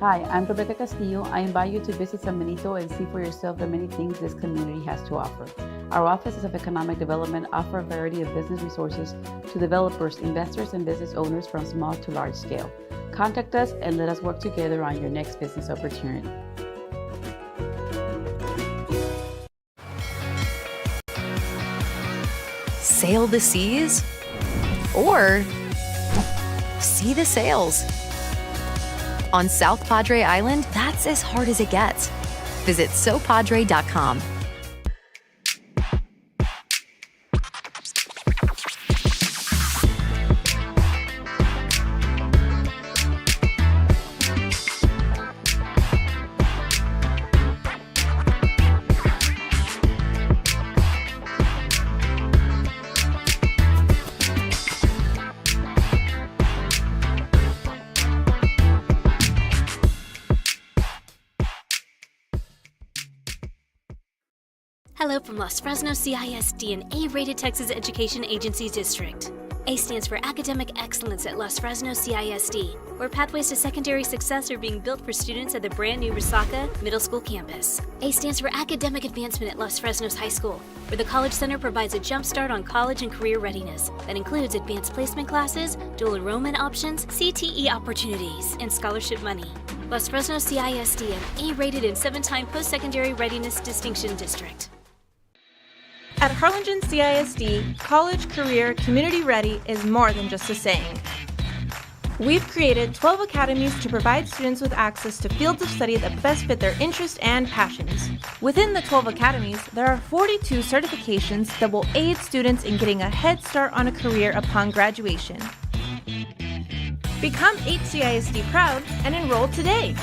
Hi, I'm Rebecca Castillo. I invite you to visit San Benito and see for yourself the many things this community has to offer. Our offices of economic development offer a variety of business resources to developers, investors, and business owners from small to large scale. Contact us and let us work together on your next business opportunity. Sail the seas or see the sails. On South Padre Island, that's as hard as it gets. Visit sopadre.com. Hello from Los Fresnos CISD, an A-rated Texas Education Agency district. A stands for Academic Excellence at Los Fresnos CISD, where pathways to secondary success are being built for students at the brand new Resaca Middle School campus. A stands for Academic Advancement at Los Fresnos High School, where the College Center provides a jump start on college and career readiness that includes advanced placement classes, dual enrollment options, CTE opportunities, and scholarship money. Los Fresnos CISD, an A-rated and 7-time post-secondary readiness distinction district. At Harlingen CISD, college, career, community ready is more than just a saying. We've created 12 academies to provide students with access to fields of study that best fit their interests and passions. Within the 12 academies, there are 42 certifications that will aid students in getting a head start on a career upon graduation. Become HCISD proud and enroll today.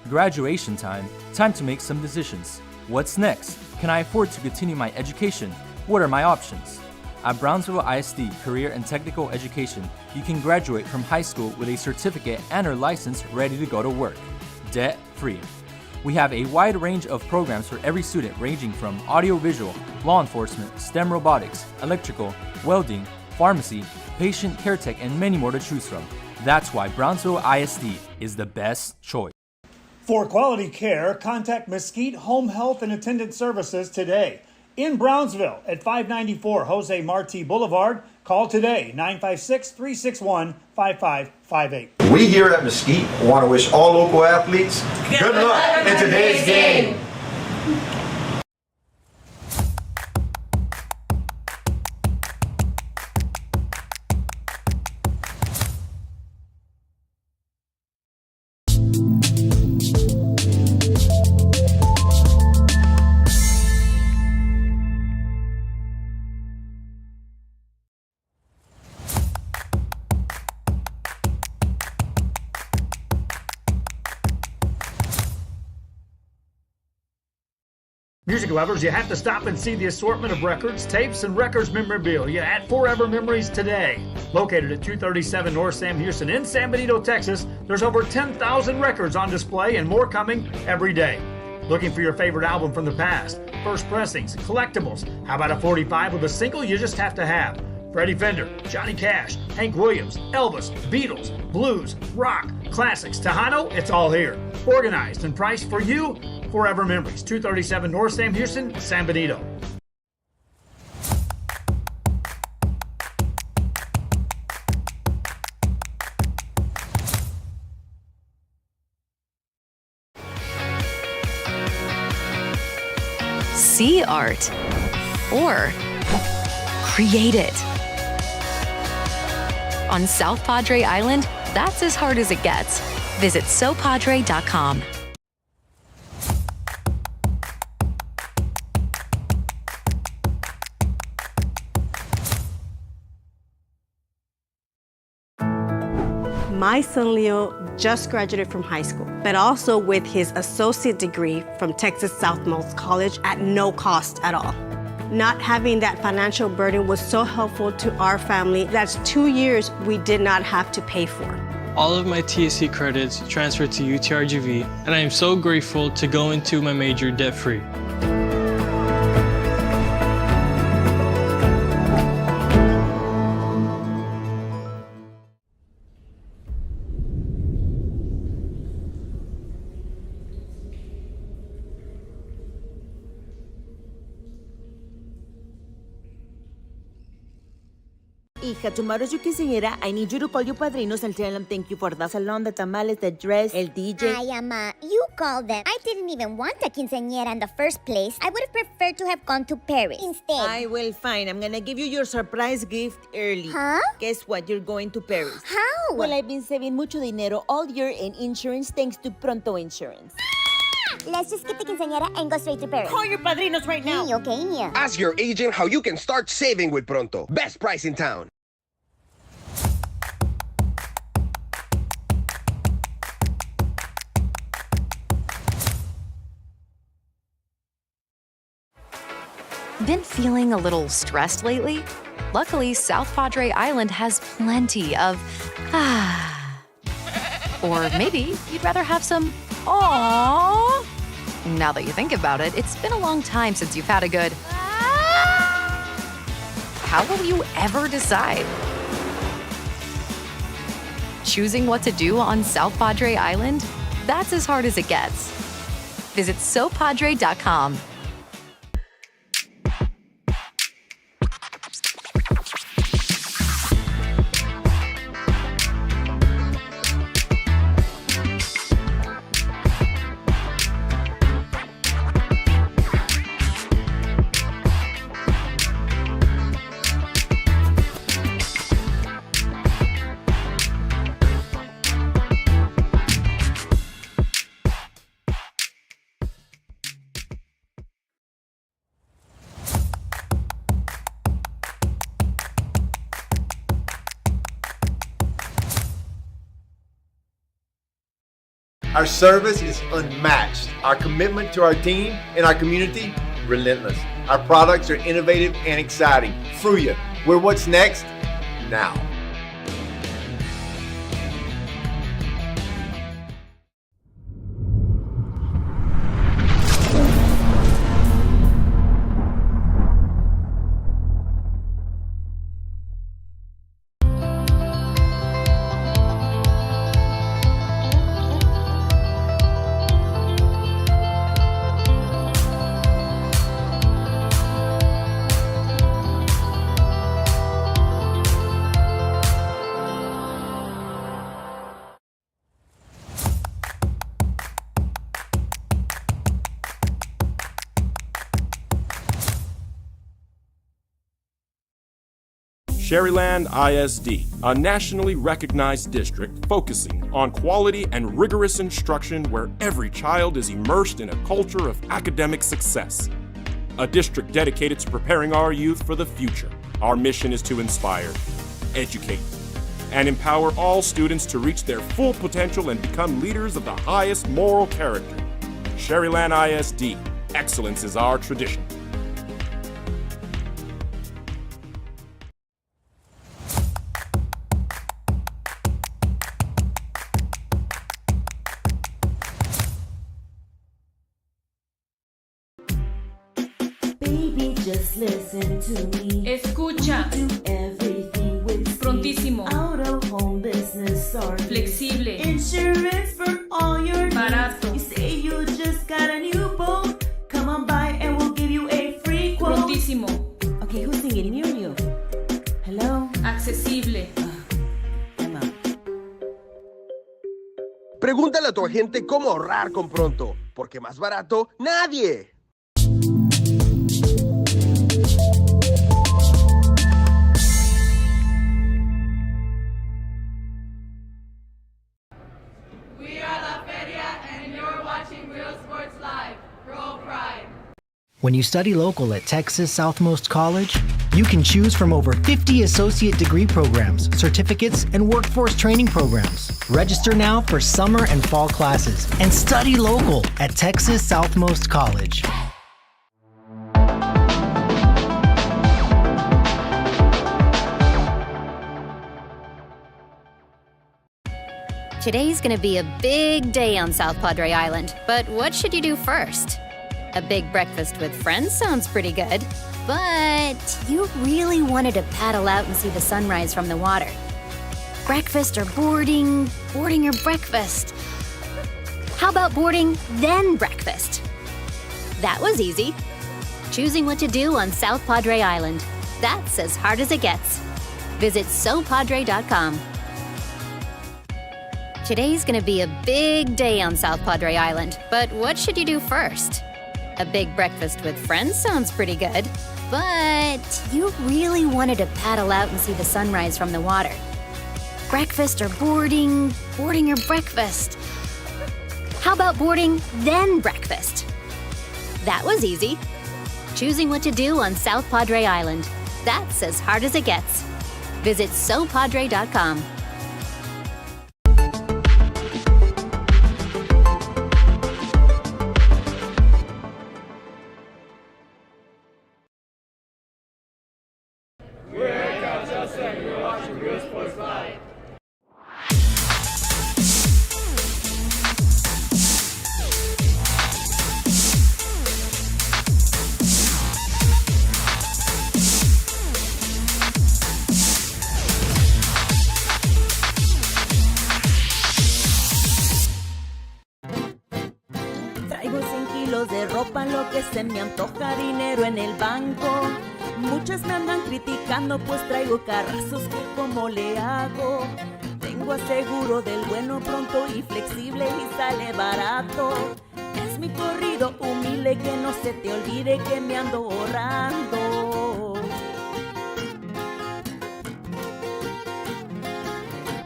Graduation time. Time to make some decisions. What's next? Can I afford to continue my education? What are my options? At Brownsville ISD Career and Technical Education, you can graduate from high school with a certificate and/or license ready to go to work, debt-free. We have a wide range of programs for every student ranging from audiovisual, law enforcement, STEM robotics, electrical, welding, pharmacy, patient care tech, and many more to choose from. That's why Brownsville ISD is the best choice. For quality care, contact Mesquite Home Health and Attendant Services today. In Brownsville at 594 Jose Marti Boulevard, call today 956-361-5558. We here at Mesquite want to wish all local athletes good luck in today's game. Music lovers, you have to stop and see the assortment of records, tapes, and records memorabilia at Forever Memories today. Located at 237 North Sam Houston in San Benito, Texas, there's over 10,000 records on display and more coming every day. Looking for your favorite album from the past, first pressings, collectibles? How about a 45 with a single you just have to have? Freddie Fender, Johnny Cash, Hank Williams, Elvis, Beatles, blues, rock, classics, Tejano, it's all here. Organized and priced for you. Forever Memories, 237 North Sam Houston, San Benito. See art or create it. On South Padre Island, that's as hard as it gets. Visit sopadre.com. My son Leo just graduated from high school, but also with his associate degree from Texas Southmost College at no cost at all. Not having that financial burden was so helpful to our family. That's 2 years we did not have to pay for. All of my TSC credits transferred to UTRGV, and I am so grateful to go into my major debt-free. Hija, tomorrow's your quinceañera. I need you to call your padrinos and tell them thank you for the salon, the tamales, the dress, el DJ. Ay, Ama, you called them. I didn't even want a quinceañera in the first place. I would have preferred to have gone to Paris instead. I will, fine. I'm gonna give you your surprise gift early. Huh? Guess what? You're going to Paris. How? Well, I've been saving mucho dinero all year in insurance thanks to Pronto Insurance. Let's just get the quinceañera and go straight to Paris. Call your padrinos right now. Okay. Ask your agent how you can start saving with Pronto. Best price in town. Been feeling a little stressed lately? Luckily, South Padre Island has plenty of Or maybe you'd rather have some aww. Now that you think about it, it's been a long time since you've had a good How will you ever decide? Choosing what to do on South Padre Island? That's as hard as it gets. Visit sopadre.com. Our service is unmatched. Our commitment to our team and our community, relentless. Our products are innovative and exciting. Fruya, we're what's next now. Sherryland ISD, a nationally recognized district focusing on quality and rigorous instruction where every child is immersed in a culture of academic success. A district dedicated to preparing our youth for the future. Our mission is to inspire, educate, and empower all students to reach their full potential and become leaders of the highest moral character. Sherryland ISD, excellence is our tradition. Just listen to me. Escucha. Do everything with Prontísimo. Out of home business or flexible. Insurance for all your barato. needs. You say you just got a new boat. Come on by and we'll give you a free quote. Prontísimo. Okay, who's singing? New. Hello. Accesible. I'm out. Pregúntale a tu agente cómo ahorrar con Pronto, porque más barato, nadie. When you study local at Texas Southmost College, you can choose from over 50 associate degree programs, certificates, and workforce training programs. Register now for summer and fall classes and study local at Texas Southmost College. Today's gonna be a big day on South Padre Island, but what should you do first? A big breakfast with friends sounds pretty good, but you really wanted to paddle out and see the sunrise from the water. Breakfast or boarding or breakfast? How about boarding, then breakfast? That was easy. Choosing what to do on South Padre Island. That's as hard as it gets. Visit sopadre.com. Today's gonna be a big day on South Padre Island, but what should you do first? A big breakfast with friends sounds pretty good, but you really wanted to paddle out and see the sunrise from the water. Breakfast or boarding or breakfast? How about boarding, then breakfast? That was easy. Choosing what to do on South Padre Island. That's as hard as it gets. Visit sopadre.com. Traigo 100 kilos de ropa, lo que se me antoja, dinero en el banco. Muchas me andan criticando, pues traigo carrazos que cómo le hago. Tengo aseguro del bueno, pronto y flexible y sale barato. Es mi corrido humilde, que no se te olvide que me ando ahorrando.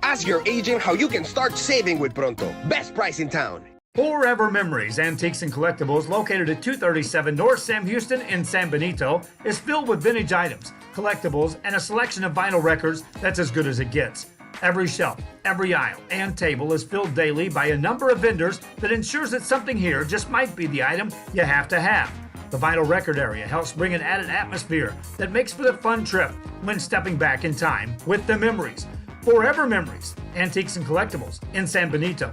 Ask your agent how you can start saving with Pronto. Best price in town. Forever Memories Antiques and Collectibles, located at 237 North Sam Houston in San Benito, is filled with vintage items, collectibles, and a selection of vinyl records that's as good as it gets. Every shelf, every aisle, and table is filled daily by a number of vendors that ensures that something here just might be the item you have to have. The vinyl record area helps bring an added atmosphere that makes for the fun trip when stepping back in time with the memories. Forever Memories Antiques and Collectibles in San Benito.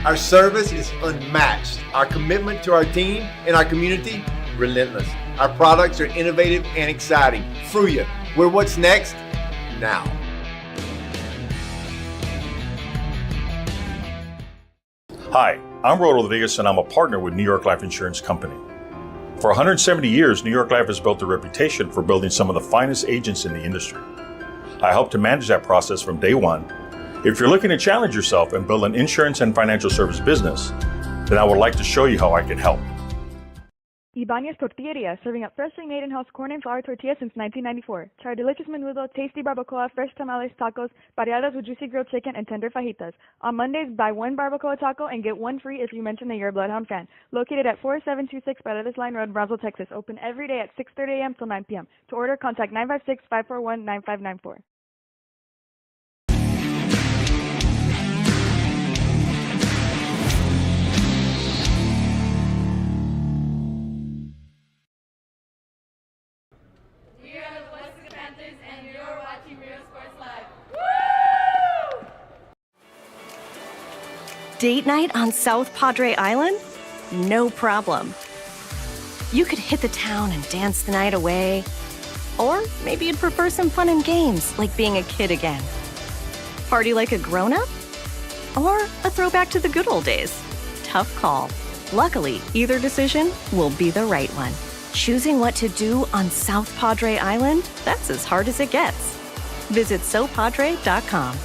Our service is unmatched. Our commitment to our team and our community, relentless. Our products are innovative and exciting. Fruya, we're what's next now. Hi, I'm Ro Rodriguez and I'm a partner with New York Life Insurance Company. For 170 years, New York Life has built a reputation for building some of the finest agents in the industry. I help to manage that process from day one. If you're looking to challenge yourself and build an insurance and financial service business, then I would like to show you how I can help. Ibanez Tortilleria, serving up freshly made in-house corn and flour tortillas since 1994. Try delicious menudo, tasty barbacoa, fresh tamales, tacos, variadas with juicy grilled chicken, and tender fajitas. On Mondays, buy one barbacoa taco and get one free if you mention that you're a Bloodhound fan. Located at 4726 Paredes Line Road, Brownsville, Texas. Open every day at 6:30 a.m. till 9 p.m. To order, contact 956-541-9594. Date night on South Padre Island? No problem. You could hit the town and dance the night away. Or maybe you'd prefer some fun and games, like being a kid again. Party like a grown-up? Or a throwback to the good old days? Tough call. Luckily, either decision will be the right one. Choosing what to do on South Padre Island? That's as hard as it gets. Visit sopadre.com.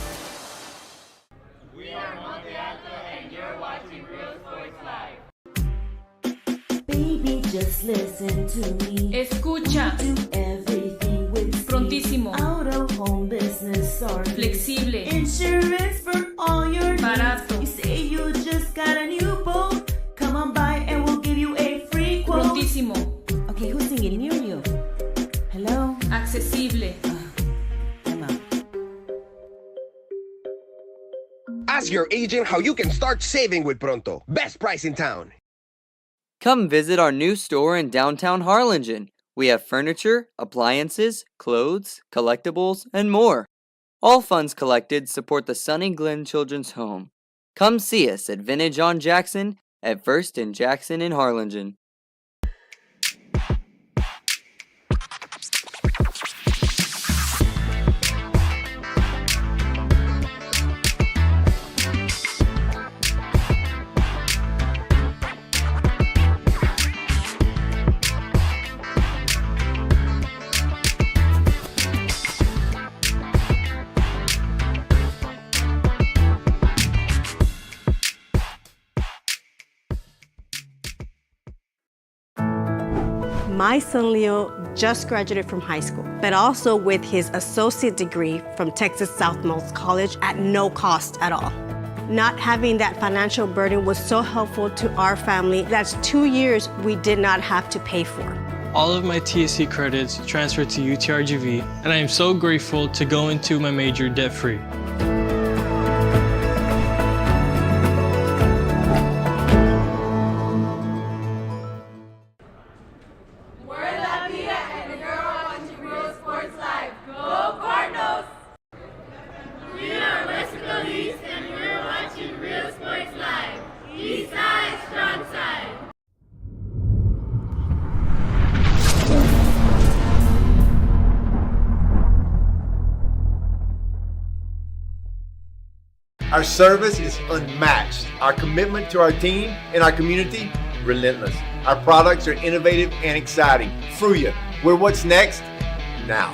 just listen to me. Escucha. Do everything with speed. Prontísimo. Out of home business or Flexible. Insurance for all your needs. Barato. You say you just got a new boat. Come on by and we'll give you a free quote. Prontísimo. Okay, who's singing near you? Hello? Accesible. Ask your agent how you can start saving with Pronto. Best price in town. Come visit our new store in downtown Harlingen. We have furniture, appliances, clothes, collectibles, and more. All funds collected support the Sunny Glen Children's Home. Come see us at Vintage on Jackson at First and Jackson in Harlingen. My son Leo just graduated from high school, but also with his associate degree from Texas Southmost College at no cost at all. Not having that financial burden was so helpful to our family. That's 2 years we did not have to pay for. All of my TSC credits transferred to UTRGV, and I am so grateful to go into my major debt-free. Our service is unmatched. Our commitment to our team and our community, relentless. Our products are innovative and exciting. Fruya, we're what's next now.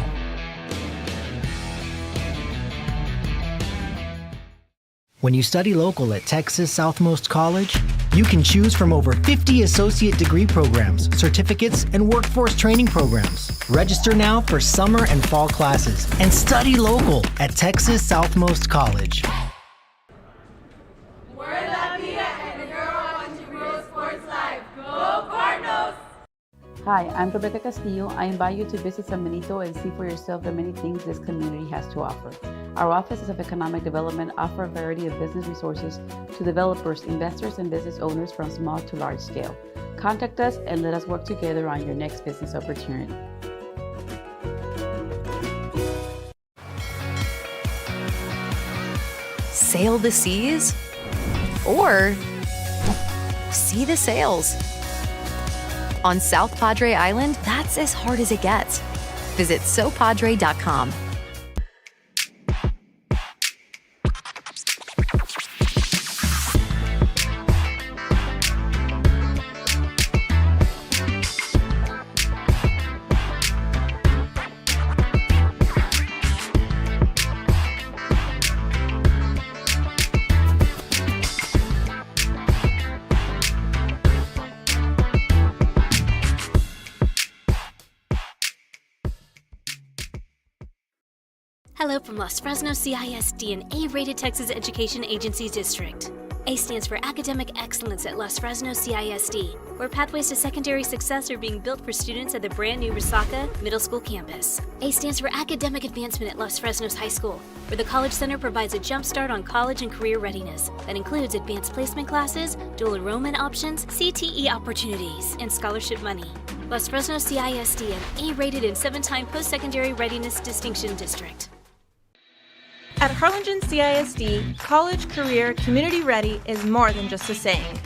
When you study local at Texas Southmost College, you can choose from over 50 associate degree programs, certificates, and workforce training programs. Register now for summer and fall classes and study local at Texas Southmost College. Hi, I'm Rebecca Castillo. I invite you to visit San Benito and see for yourself the many things this community has to offer. Our offices of economic development offer a variety of business resources to developers, investors, and business owners from small to large scale. Contact us and let us work together on your next business opportunity. Sail the seas? Or see the sails? On South Padre Island, that's as hard as it gets. Visit sopadre.com. Hello from Los Fresno CISD, an A-rated Texas Education Agency district. A stands for Academic Excellence at Los Fresno CISD, where pathways to secondary success are being built for students at the brand new Resaca Middle School campus. A stands for Academic Advancement at Los Fresnos High School, where the College Center provides a jump start on college and career readiness that includes advanced placement classes, dual enrollment options, CTE opportunities, and scholarship money. Los Fresno CISD, an A-rated and 7-time post-secondary readiness distinction district. At Harlingen CISD, college, career, community ready is more than just a saying.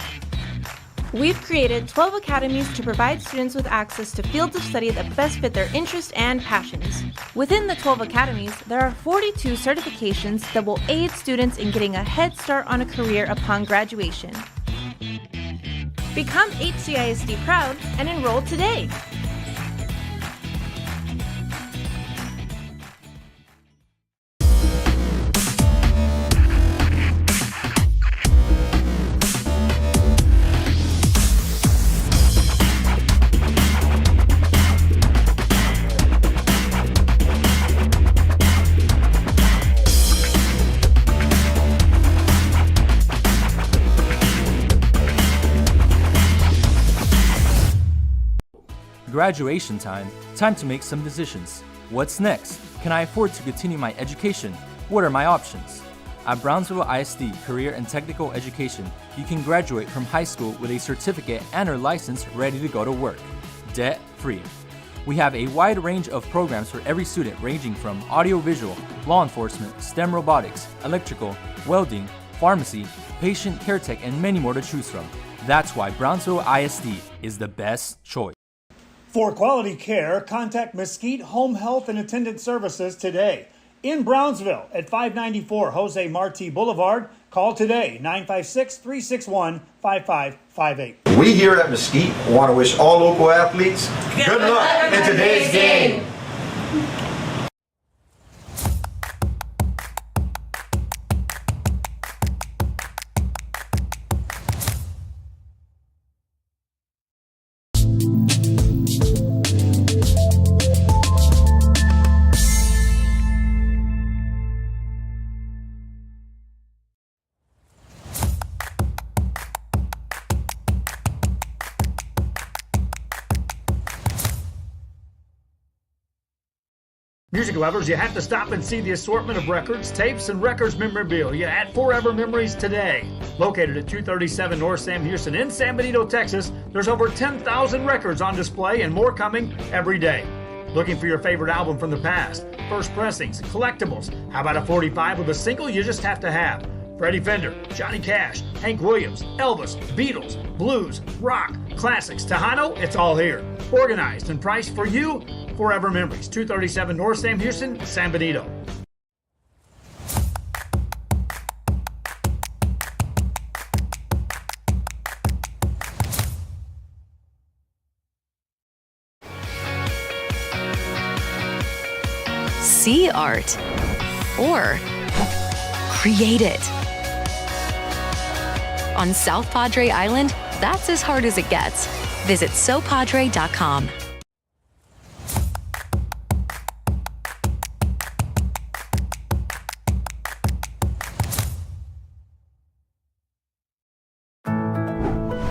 We've created 12 academies to provide students with access to fields of study that best fit their interests and passions. Within the 12 academies, there are 42 certifications that will aid students in getting a head start on a career upon graduation. Become HCISD proud and enroll today. graduation time, time to make some decisions. What's next? Can I afford to continue my education? What are my options? At Brownsville ISD Career and Technical Education, you can graduate from high school with a certificate and/or license ready to go to work, debt-free. We have a wide range of programs for every student ranging from audiovisual, law enforcement, STEM robotics, electrical, welding, pharmacy, patient care tech, and many more to choose from. That's why Brownsville ISD is the best choice. For quality care, contact Mesquite Home Health and Attendant Services today. In Brownsville at 594 Jose Marti Boulevard. Call today, 956-361-5558. We here at Mesquite want to wish all local athletes good luck in today's game. Music lovers, you have to stop and see the assortment of records, tapes, and records memorabilia at Forever Memories today. Located at 237 North Sam Houston in San Benito, Texas, there's over 10,000 records on display and more coming every day. Looking for your favorite album from the past, first pressings, collectibles. How about a 45 with a single you just have to have? Freddie Fender, Johnny Cash, Hank Williams, Elvis, Beatles, blues, rock, classics, Tejano, it's all here. Organized and priced for you. Forever Memories, 237 North Sam Houston, San Benito. See art or create it. On South Padre Island, that's as hard as it gets. Visit sopadre.com.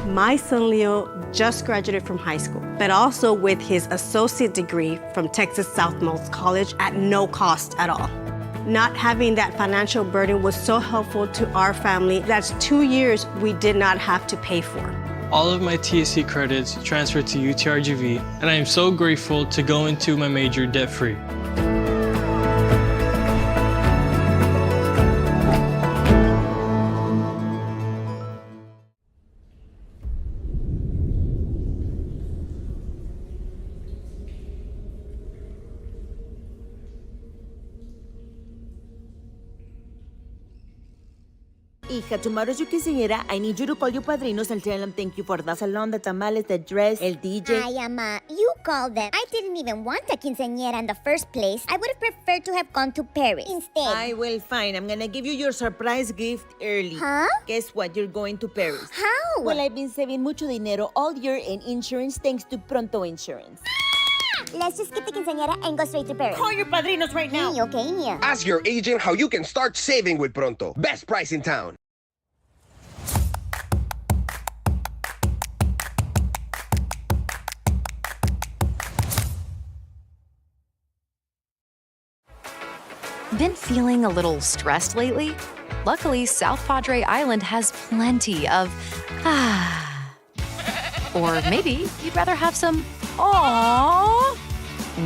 My son Leo just graduated from high school, but also with his associate degree from Texas Southmost College at no cost at all. Not having that financial burden was so helpful to our family. That's 2 years we did not have to pay for. All of my TSC credits transferred to UTRGV, and I am so grateful to go into my major debt-free. Hija, tomorrow's your quinceañera. I need you to call your padrinos and tell them thank you for the salon, the tamales, the dress, el DJ. Ay, Ama, you called them. I didn't even want a quinceañera in the first place. I would have preferred to have gone to Paris instead. I will, fine. I'm gonna give you your surprise gift early. Huh? Guess what? You're going to Paris. How? Well, I've been saving mucho dinero all year in insurance thanks to Pronto Insurance. Let's just skip the quinceañera and go straight to Paris. Call your padrinos right now. Okay. Ask your agent how you can start saving with Pronto. Best price in town. Been feeling a little stressed lately? Luckily, South Padre Island has plenty of or maybe you'd rather have some aww.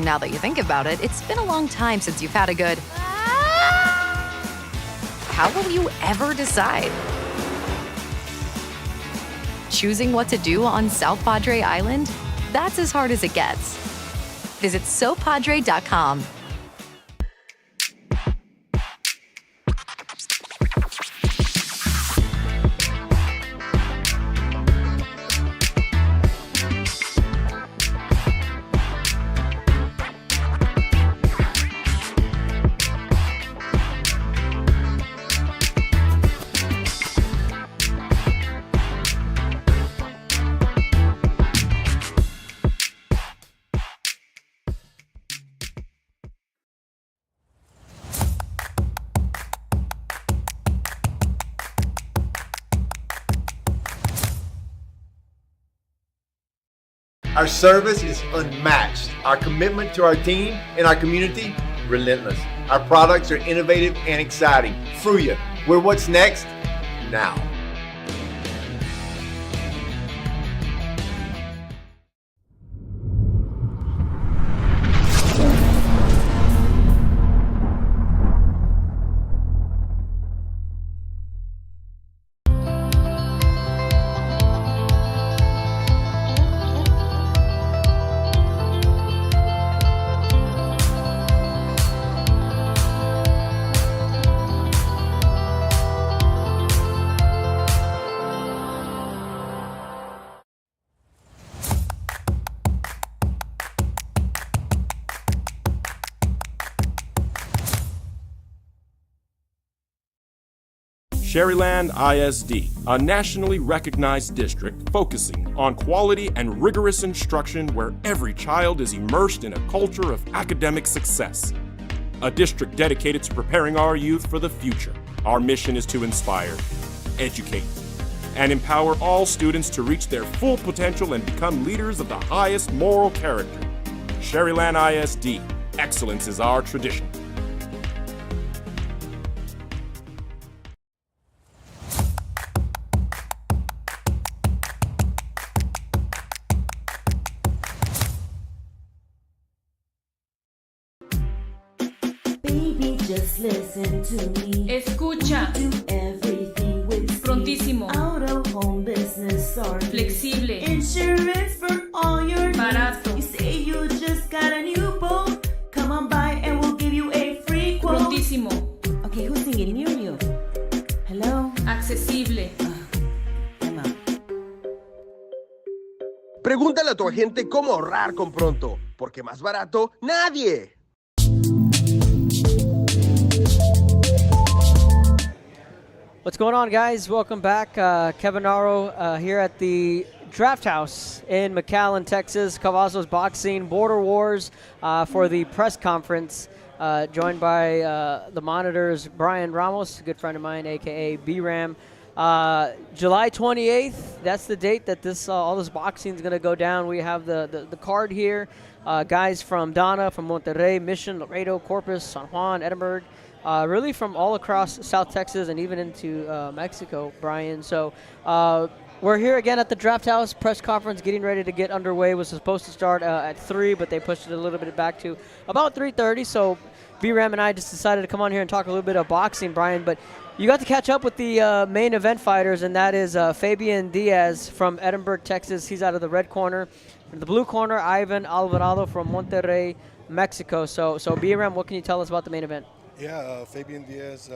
Now that you think about it, it's been a long time since you've had a good How will you ever decide? Choosing what to do on South Padre Island? That's as hard as it gets. Visit sopadre.com. Our service is unmatched. Our commitment to our team and our community, relentless. Our products are innovative and exciting. Fruya, we're what's next now. Sherryland ISD, a nationally recognized district focusing on quality and rigorous instruction where every child is immersed in a culture of academic success. A district dedicated to preparing our youth for the future. Our mission is to inspire, educate, and empower all students to reach their full potential and become leaders of the highest moral character. Sherryland ISD, excellence is our tradition. Baby, just listen to me. Escucha. Do everything with speed. Prontísimo. Out of home business or Flexible. Insurance for all your needs. Barato. You say you just got a new boat. Come on by and we'll give you a free quote. Prontísimo. Okay, who's singing near you? Hello? Accesible. Pregúntale a tu agente cómo ahorrar con Pronto, porque más barato, nadie. What's going on, guys? Welcome back. Kevin Naro here at the Draft House in McAllen, Texas. Cavazos Boxing Border Wars for the press conference. Joined by the monitors, Brian Ramos, a good friend of mine, a.k.a. B-Ram. July 28th, that's the date that this all this boxing is going to go down. We have the card here. Guys from Donna, from Monterrey, Mission, Laredo, Corpus, San Juan, Edinburgh. Really from all across South Texas and even into Mexico, Brian. So we're here again at the Draft House press conference, getting ready to get underway. It was supposed to start at 3, but they pushed it a little bit back to about 3:30. So B-Ram and I just decided to come on here and talk a little bit of boxing, Brian. But you got to catch up with the main event fighters, and that is Fabian Diaz from Edinburgh, Texas. He's out of the red corner. In the blue corner, Ivan Alvarado from Monterrey, Mexico. So B-Ram, what can you tell us about the main event? Yeah, Fabian Diaz,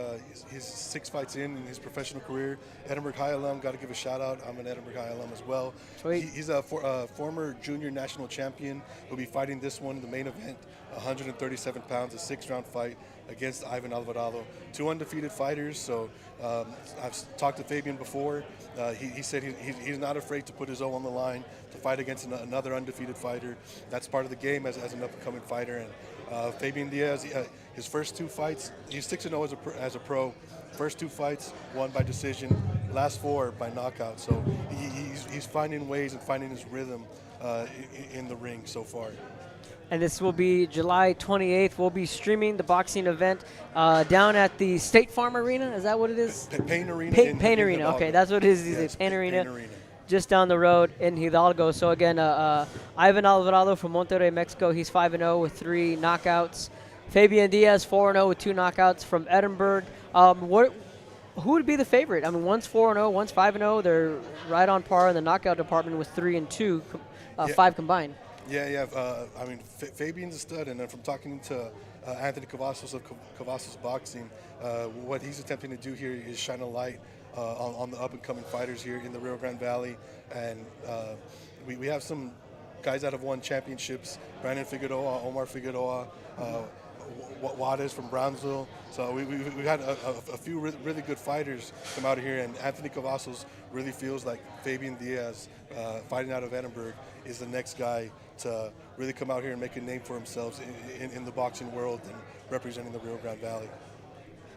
he's 6 fights in his professional career. Edinburgh High alum, got to give a shout out. I'm an Edinburgh High alum as well. He's a former junior national champion. He'll be fighting this one, the main event, 137 pounds, a 6-round fight against Ivan Alvarado. 2 undefeated fighters, so I've talked to Fabian before. He said he's not afraid to put his O on the line to fight against another undefeated fighter. That's part of the game as an up-and-coming fighter. And Fabian Diaz, his first 2 fights, he's 6-0 as a pro. First 2 fights won by decision, last 4 by knockout. So he's finding ways and finding his rhythm in the ring so far. And this will be July 28th. We'll be streaming the boxing event down at the State Farm Arena. Is that what it is? Payne Arena. Payne Arena. Okay, that's what it is. Yes, Payne Arena. Just down the road in Hidalgo. So again, Ivan Alvarado from Monterrey, Mexico. He's 5-0 with 3 knockouts. Fabian Diaz 4-0 with 2 knockouts from Edinburgh. Who would be the favorite? I mean, one's 4-0, one's 5-0. They're right on par in the knockout department with 3 and 2, 5 combined. Yeah. I mean, Fabian's a stud, and then from talking to Anthony Cavazos of Cavazos Boxing, what he's attempting to do here is shine a light on the up-and-coming fighters here in the Rio Grande Valley. And we have some guys that have won championships, Brandon Figueroa, Omar Figueroa, Juarez from Brownsville. So we had a few really good fighters come out of here, and Anthony Cavazos really feels like Fabian Diaz, fighting out of Edinburgh, is the next guy to really come out here and make a name for himself in the boxing world and representing the Rio Grande Valley.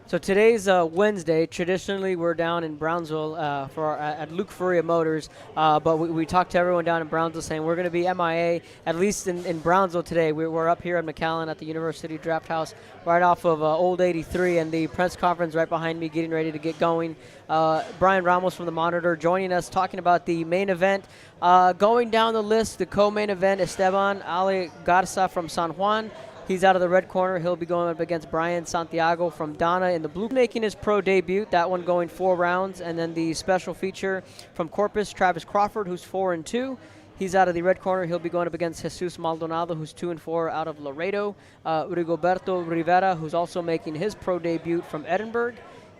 So today's Wednesday. Traditionally, we're down in Brownsville at Luke Furia Motors, but we talked to everyone down in Brownsville saying we're going to be MIA, at least in Brownsville today. We're up here at McAllen at the University Draft House right off of Old 83, and the press conference right behind me getting ready to get going. Brian Ramos from The Monitor joining us, talking about the main event. Going down the list, the co-main event, Esteban Ali Garza from San Juan. He's out of the red corner. He'll be going up against Brian Santiago from Donna in the blue, making his pro debut. That one going 4 rounds. And then the special feature from Corpus, Travis Crawford, who's 4-2. He's out of the red corner. He'll be going up against Jesus Maldonado, who's 2-4 out of Laredo. Rigoberto Rivera, who's also making his pro debut from Edinburgh.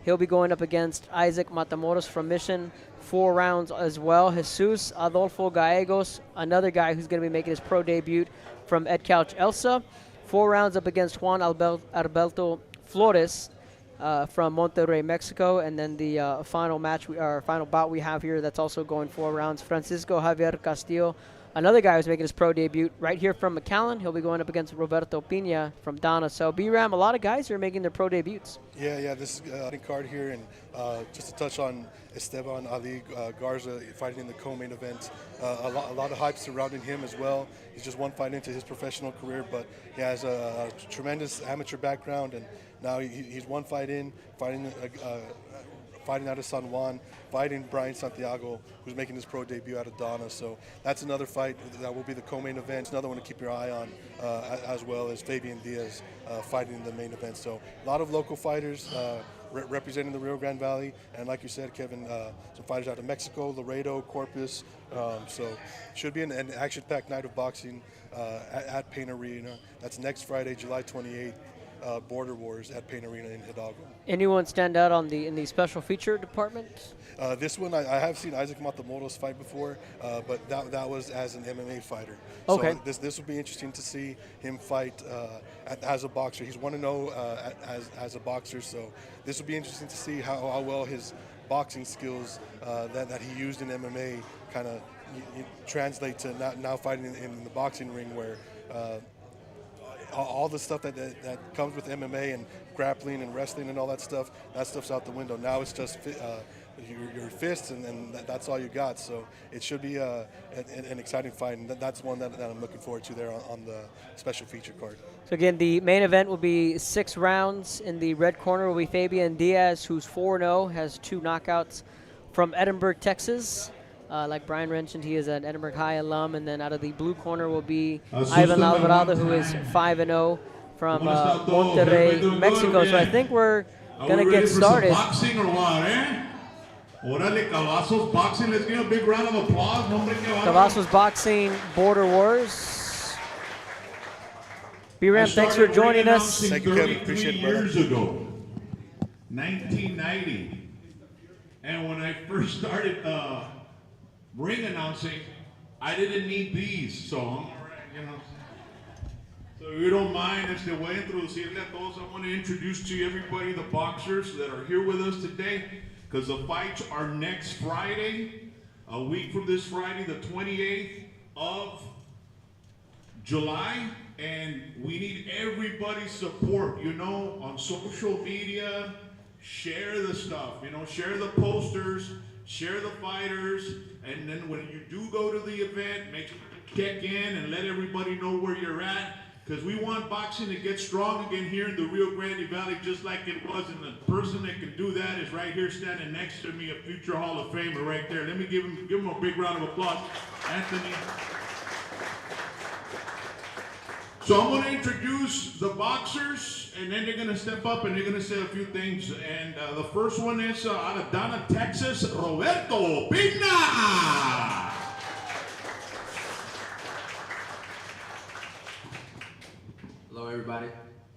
He'll be going up against Isaac Matamoros from Mission, 4 rounds as well. Jesus Adolfo Gallegos, another guy who's going to be making his pro debut from Ed Couch Elsa. 4 rounds up against Juan Alberto Flores from Monterrey, Mexico. And then the final bout we have here that's also going 4 rounds, Francisco Javier Castillo, another guy who's making his pro debut right here from McAllen. He'll be going up against Roberto Pina from Donna. So, B-Ram, a lot of guys who are making their pro debuts. Yeah, this is a card here, and just to touch on Esteban Ali Garza fighting in the co-main event, a lot of hype surrounding him as well. He's just 1 fight into his professional career, but he has a tremendous amateur background, and now he's 1 fight in, fighting out of San Juan, fighting Brian Santiago, who's making his pro debut out of Donna. So that's another fight that will be the co-main event. It's another one to keep your eye on, as well as Fabian Diaz fighting in the main event. So a lot of local fighters representing the Rio Grande Valley, and like you said, Kevin, some fighters out of Mexico, Laredo, Corpus. So should be an action-packed night of boxing at Payne Arena. That's next Friday, July 28th. Border Wars at Payne Arena in Hidalgo. Anyone stand out in the special feature department? This one, I have seen Isaac Matamoros fight before, but that was as an MMA fighter. Okay. So this would be interesting to see him fight as a boxer. He's 1-0 as a boxer, so this would be interesting to see how well his boxing skills that he used in MMA kind of translate to now fighting in the boxing ring, where all the stuff that comes with MMA and grappling and wrestling and all that stuff's out the window. Now it's just your fists, and that's all you got. So it should be an exciting fight, and that's one that I'm looking forward to there on the special feature card. So again, the main event will be 6 rounds. In the red corner will be Fabian Diaz, who's 4-0, has 2 knockouts from Edinburgh, Texas. Like Brian mentioned, he is an Edinburgh High alum. And then out of the blue corner will be Ivan Alvarado, who is 5-0 from Monterrey, Mexico. So I think we're going to get started. Boxing or what, eh? Órale, Cavazos Boxing. Let's give a big round of applause. Cavazos Boxing Border Wars. B-Ram, thanks for joining us. Thank you, Kevin. Appreciate it, brother. Years ago, 1990. And when I first started ring announcing, I didn't need these, so I'm, So if you don't mind, voy a introducirle a todos. I want to introduce to everybody the boxers that are here with us today, because the fights are next Friday, a week from this Friday, the 28th of July, and we need everybody's support, on social media. Share the stuff, share the posters, share the fighters, and then when you do go to the event, make sure to check in and let everybody know where you're at, because we want boxing to get strong again here in the Rio Grande Valley, just like it was, and the person that can do that is right here standing next to me, a future Hall of Famer right there. Let me give him a big round of applause, Anthony. So I'm going to introduce the boxers, and then they're going to step up and they're going to say a few things. And the first one is out of Donna, Texas, Roberto Pina. Hello, everybody.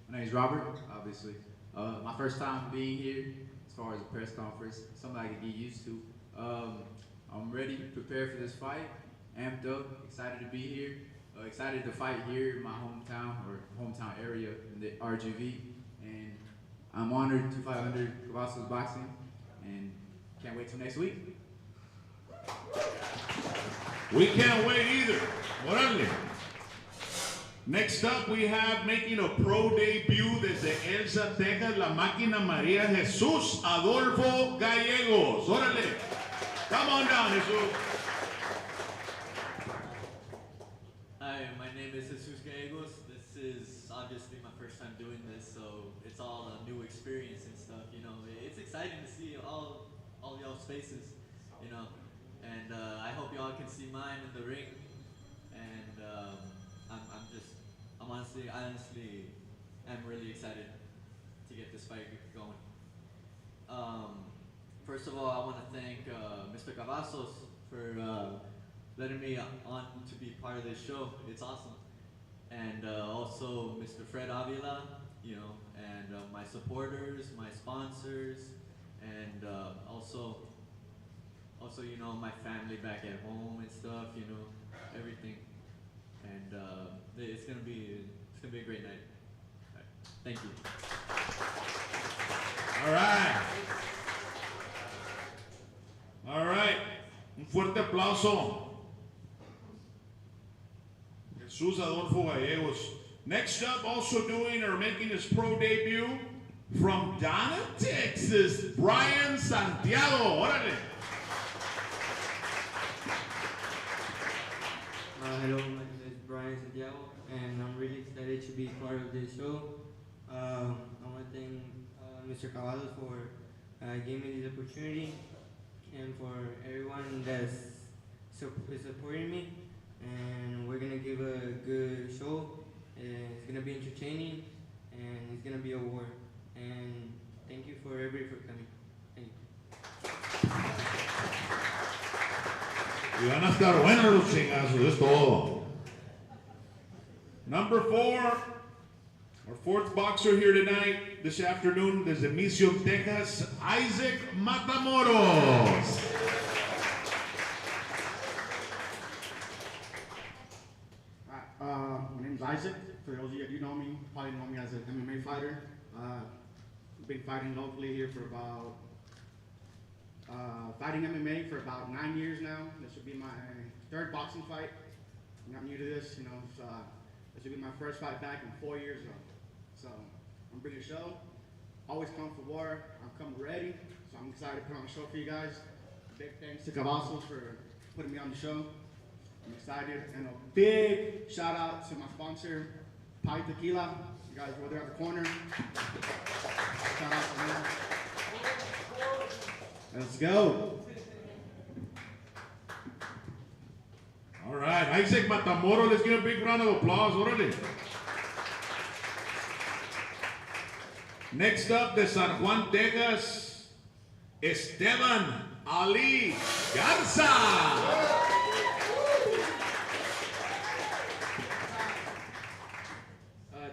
My name is Robert, obviously. My first time being here, as far as a press conference, something I can get used to. I'm ready, prepared for this fight, amped up, excited to be here. Excited to fight here in my hometown area in the RGV, and I'm honored to fight under Cavazos Boxing, and can't wait till next week. We can't wait either. Órale. Next up, we have making a pro debut desde Elsa, Texas, la máquina María Jesús Adolfo Gallegos. Órale. Come on down, Jesús. Hi, my name is Jesus Gallegos. This is obviously my first time doing this, so it's all a new experience and stuff, you know. It's exciting to see all y'all's faces, you know. And I hope y'all can see mine in the ring. And I honestly am really excited to get this fight going. First of all, I want to thank Mr. Cavazos for letting me on to be part of this show. It's awesome. And also Mr. Fred Avila, you know, and my supporters, my sponsors, and also, you know, my family back at home and stuff, you know, everything. And it's gonna be a great night. All right. Thank you. All right. Un fuerte aplauso. Jesús Adolfo Gallegos. Next up, also doing or making his pro debut from Donna, Texas, Brian Santiago. Órale. Hello, my name is Brian Santiago, and I'm really excited to be part of this show. I want to thank Mr. Cavazos for giving me this opportunity, and for everyone that's supporting me. And we're gonna give a good show. And it's gonna be entertaining, and it's gonna be a war. And thank you for everybody for coming. Thank you. Y van a estar buenos los chingazos, es todo. Number 4, our fourth boxer here tonight, this afternoon, desde Mission, Texas, Isaac Matamoros. My name is Isaac. For those of you that do know me, probably know me as an MMA fighter. I've been fighting locally here for about fighting MMA for about 9 years now. This will be my third boxing fight. I'm not new to this, you know. So, this will be my first fight back in 4 years ago. So I'm bringing a show. Always come for war. I'm coming ready. So I'm excited to put on a show for you guys. Big thanks to Cavazos for putting me on the show. I'm excited, and a big shout out to my sponsor, Pi Tequila. You guys were there at the corner. Shout out to them. Let's go. All right, Isaac Matamoros, let's give a big round of applause. Órale. Next up, de San Juan, Texas, Esteban Ali Garza.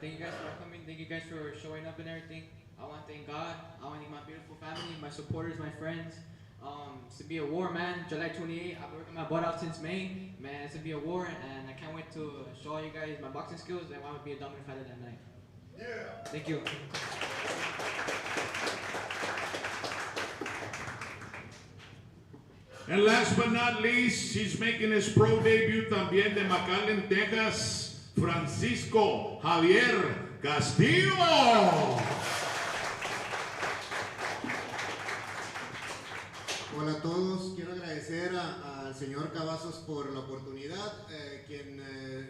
Thank you guys for coming. Thank you guys for showing up and everything. I want to thank God. I want to thank my beautiful family, my supporters, my friends. It's to be a war, man. July 28th. I've been working my butt out since May. Man, it's to be a war, and I can't wait to show all you guys my boxing skills. I want to be a dominant fighter that night. Yeah. Thank you. And last but not least, he's making his pro debut también de McAllen, Texas, Francisco Javier Castillo. Hola a todos, quiero agradecer al señor Cavazos por la oportunidad. Quien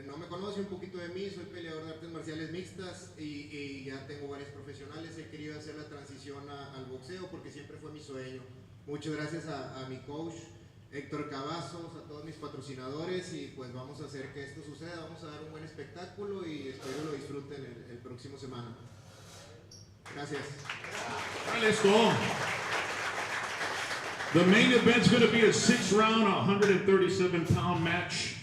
no me conoce un poquito de mí, soy peleador de artes marciales mixtas y ya tengo varias profesionales. He querido hacer la transición al boxeo porque siempre fue mi sueño. Muchas gracias a mi coach Héctor Cavazos, a todos mis patrocinadores, y pues vamos a hacer que esto suceda. Vamos a dar un buen espectáculo y espero lo disfruten el próximo semana. Gracias. Let's go. The main event's going to be a 6-round, 137-pound match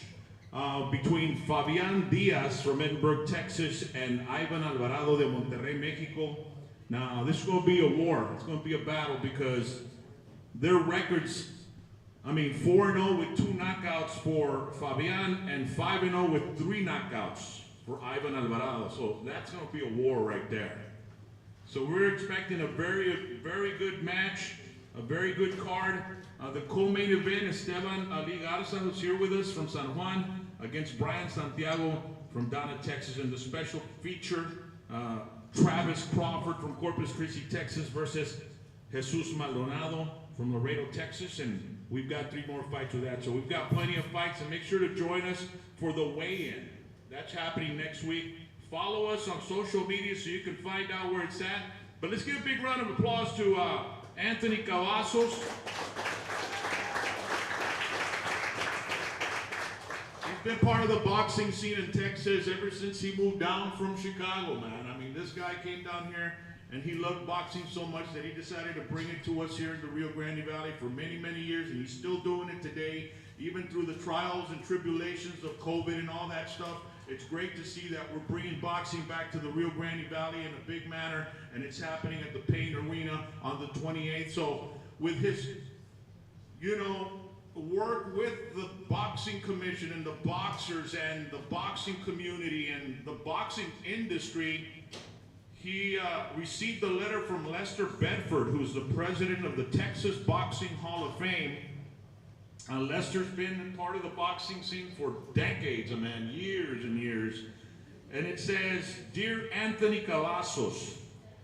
between Fabian Diaz from Edinburgh, Texas, and Ivan Alvarado de Monterrey, Mexico. Now, this is going to be a war. It's going to be a battle because their records, 4-0 with 2 knockouts for Fabian and 5-0 with 3 knockouts for Ivan Alvarado. So that's going to be a war right there. So we're expecting a very, very good match, a very good card. The co-main event, Esteban Ali Garza, who's here with us from San Juan, against Brian Santiago from down in Texas, and the special feature, Travis Crawford from Corpus Christi, Texas versus Jesus Maldonado from Laredo, Texas, and we've got 3 more fights with that. So we've got plenty of fights, and make sure to join us for the weigh-in. That's happening next week. Follow us on social media so you can find out where it's at. But let's give a big round of applause to Anthony Cavazos. He's been part of the boxing scene in Texas ever since he moved down from Chicago, man. I mean, this guy came down here and he loved boxing so much that he decided to bring it to us here in the Rio Grande Valley for many, many years, and he's still doing it today, even through the trials and tribulations of COVID and all that stuff. It's great to see that we're bringing boxing back to the Rio Grande Valley in a big manner, and it's happening at the Payne Arena on the 28th. So with his, work with the boxing commission and the boxers and the boxing community and the boxing industry, he received a letter from Lester Bedford, who's the president of the Texas Boxing Hall of Fame. Lester's been part of the boxing scene for decades, man, years and years. And it says, "Dear Anthony Cavazos,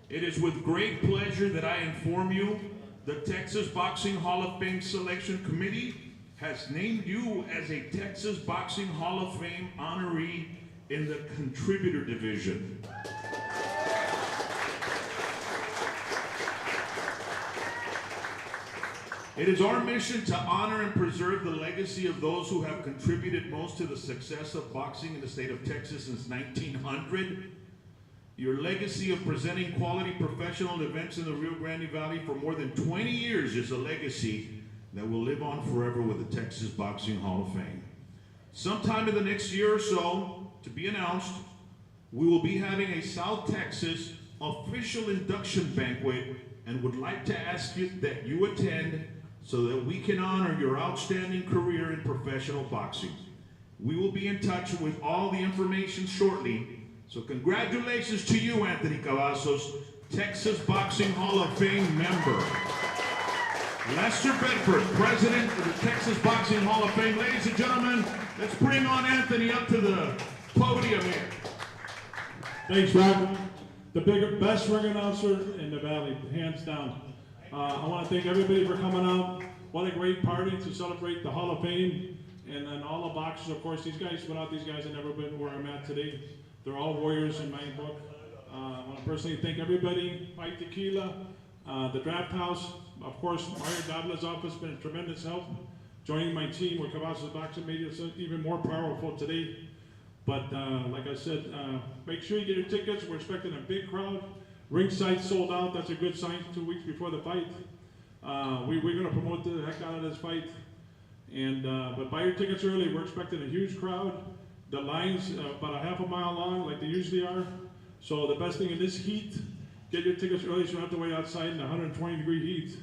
it is with great pleasure that I inform you the Texas Boxing Hall of Fame Selection Committee has named you as a Texas Boxing Hall of Fame honoree in the contributor division." It is our mission to honor and preserve the legacy of those who have contributed most to the success of boxing in the state of Texas since 1900. Your legacy of presenting quality professional events in the Rio Grande Valley for more than 20 years is a legacy that will live on forever with the Texas Boxing Hall of Fame. Sometime in the next year or so, to be announced, we will be having a South Texas official induction banquet and would like to ask you that you attend so that we can honor your outstanding career in professional boxing. We will be in touch with all the information shortly, so congratulations to you, Anthony Cavazos, Texas Boxing Hall of Fame member. Lester Bedford, president of the Texas Boxing Hall of Fame. Ladies and gentlemen, let's bring on Anthony up to the podium here. Thanks, Rob. The best ring announcer in the Valley, hands down. I want to thank everybody for coming out. What a great party to celebrate the Hall of Fame. And then all the boxers, of course, these guys, without these guys, I've never been where I'm at today. They're all warriors in my book. I want to personally thank everybody, Fight Tequila, the Draft House, of course, Mario Davla's office, been a tremendous help. Joining my team where Cavazos Boxing made it even more powerful today. But like I said, make sure you get your tickets. We're expecting a big crowd. Ringside sold out. That's a good sign 2 weeks before the fight. We're going to promote the heck out of this fight. And but buy your tickets early. We're expecting a huge crowd. The lines about a half a mile long like they usually are. So the best thing in this heat, get your tickets early so you don't have to wait outside in 120-degree heat.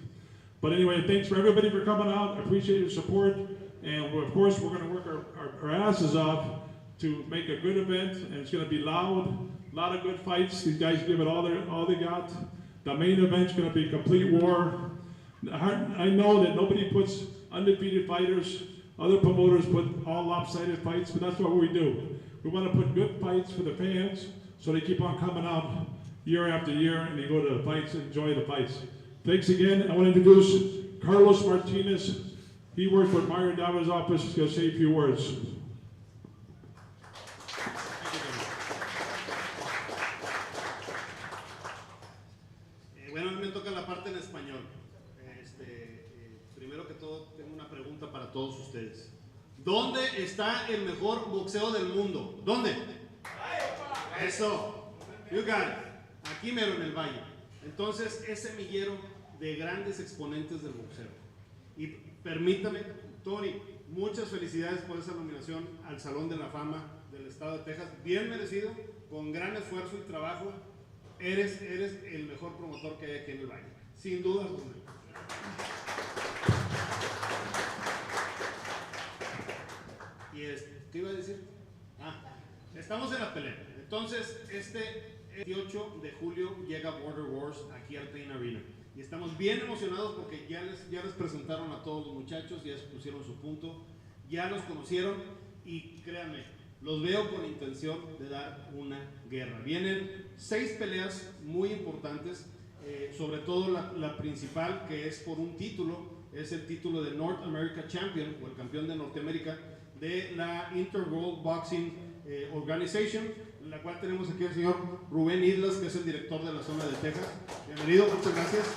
But anyway, thanks for everybody for coming out. I appreciate your support. And of course, we're going to work our asses off to make a good event, and it's going to be loud, a lot of good fights. These guys give it all they got. The main event's going to be complete war. I know that nobody puts undefeated fighters, other promoters put all lopsided fights, but that's what we do. We want to put good fights for the fans, so they keep on coming out year after year, and they go to the fights and enjoy the fights. Thanks again. I want to introduce Carlos Martinez. He works with Mario Davla's office. He's going to say a few words. Bueno, a mí me toca la parte en español. Primero que todo, tengo una pregunta para todos ustedes. ¿Dónde está el mejor boxeo del mundo? ¿Dónde? Eso. You got it. Aquí mero en el Valle. Entonces, es semillero de grandes exponentes del boxeo. Y permítame, Tony, muchas felicidades por esa nominación al Salón de la Fama del Estado de Texas. Bien merecido, con gran esfuerzo y trabajo. Eres el mejor promotor que hay aquí en el Valle. Sin duda alguna. Y ¿qué iba a decir? Estamos en la pelea. Entonces, este 18 de julio llega Border Wars aquí al Payne Arena. Y estamos bien emocionados porque ya les presentaron a todos los muchachos, ya se pusieron su punto, ya los conocieron y créanme, los veo con intención de dar una guerra. Vienen 6 peleas muy importantes, sobre todo la principal, que es por un título, es el título de North America Champion, o el campeón de Norteamérica, de la Interworld Boxing Organization, en la cual tenemos aquí al señor Rubén Islas, que es el director de la zona de Texas. Bienvenido, muchas gracias.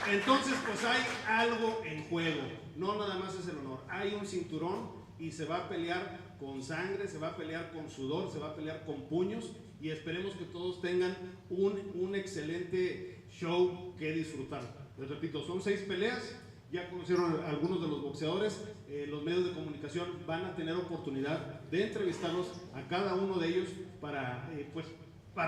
Entonces, pues hay algo en juego, no nada más es el honor, hay un cinturón y se va a pelear con sangre, se va a pelear con sudor, se va a pelear con puños, y esperemos que todos tengan un excelente show que disfrutar. Les repito, son 6 peleas, ya conocieron a algunos de los boxeadores, los medios de comunicación van a tener oportunidad de entrevistarlos a cada uno de ellos para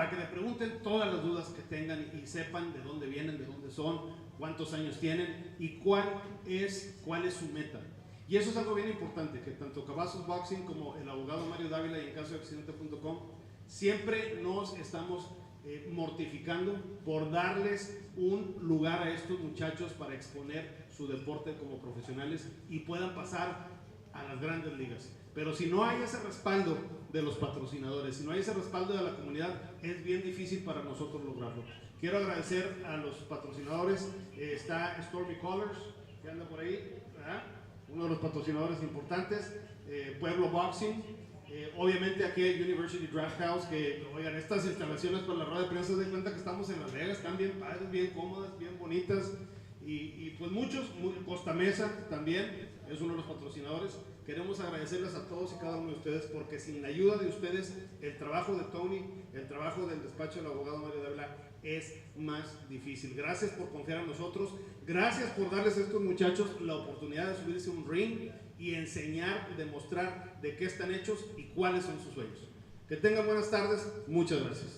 que le pregunten todas las dudas que tengan y sepan de dónde vienen, de dónde son, cuántos años tienen y cuál es su meta. Y eso es algo bien importante, que tanto Cavazos Boxing como el abogado Mario Dávila y en caso de accidente.com siempre nos estamos mortificando por darles un lugar a estos muchachos para exponer su deporte como profesionales y puedan pasar a las grandes ligas. Pero si no hay ese respaldo de los patrocinadores, si no hay ese respaldo de la comunidad, es bien difícil para nosotros lograrlo. Quiero agradecer a los patrocinadores, está Stormy Colors, que anda por ahí, ¿verdad? Uno de los patrocinadores importantes, Pueblo Boxing, obviamente aquí hay University Draft House, que oigan, estas instalaciones para la rueda de prensa, se den cuenta que estamos en Las Vegas, están bien padres, bien cómodas, bien bonitas, y pues Costa Mesa también es uno de los patrocinadores. Queremos agradecerles a todos y cada uno de ustedes, porque sin la ayuda de ustedes, el trabajo de Tony, el trabajo del despacho del abogado Mario Dávila es más difícil. Gracias por confiar en nosotros, gracias por darles a estos muchachos la oportunidad de subirse a un ring y enseñar, demostrar de qué están hechos y cuáles son sus sueños. Que tengan buenas tardes, muchas gracias.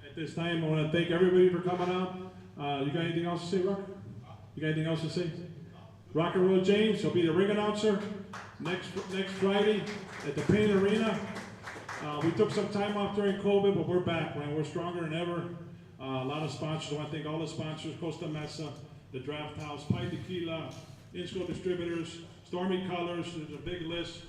At this time, I want to thank everybody for coming out. You got anything else to say, Rock? You got anything else to say? Rock and Roll James, he'll be the ring announcer next Friday at the Payne Arena. We took some time off during COVID, but we're back, man. We're stronger than ever. A lot of sponsors. I want to thank all the sponsors, Costa Mesa, the Draft House, Pai Tequila, Insco Distributors, Stormy Colors. There's a big list.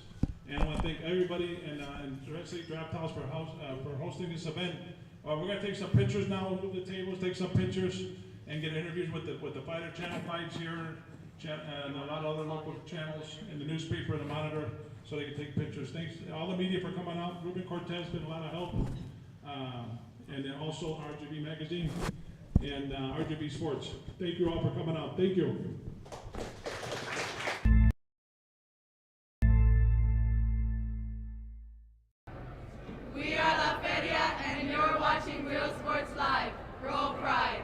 And I want to thank everybody and Draft House for hosting this event. We're going to take some pictures now of the tables, take some pictures, and get interviews with the fighter channel fights here, and a lot of other local channels in the newspaper and the Monitor, so they can take pictures. Thanks to all the media for coming out. Ruben Cortez been a lot of help, and then also RGB Magazine and RGB Sports. Thank you all for coming out. Thank you. We are La Feria, and you're watching Real Sports Live. Roll Pride.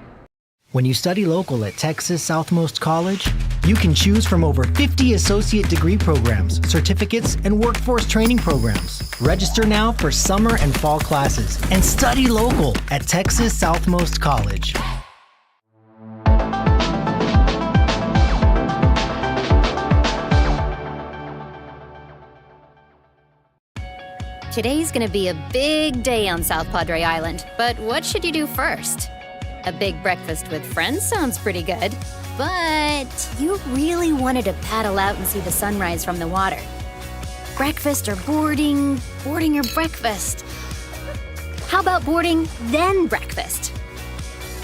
When you study local at Texas Southmost College, you can choose from over 50 associate degree programs, certificates, and workforce training programs. Register now for summer and fall classes and study local at Texas Southmost College. Today's gonna be a big day on South Padre Island, but what should you do first? A big breakfast with friends sounds pretty good, but you really wanted to paddle out and see the sunrise from the water. Breakfast or boarding or breakfast? How about boarding, then breakfast?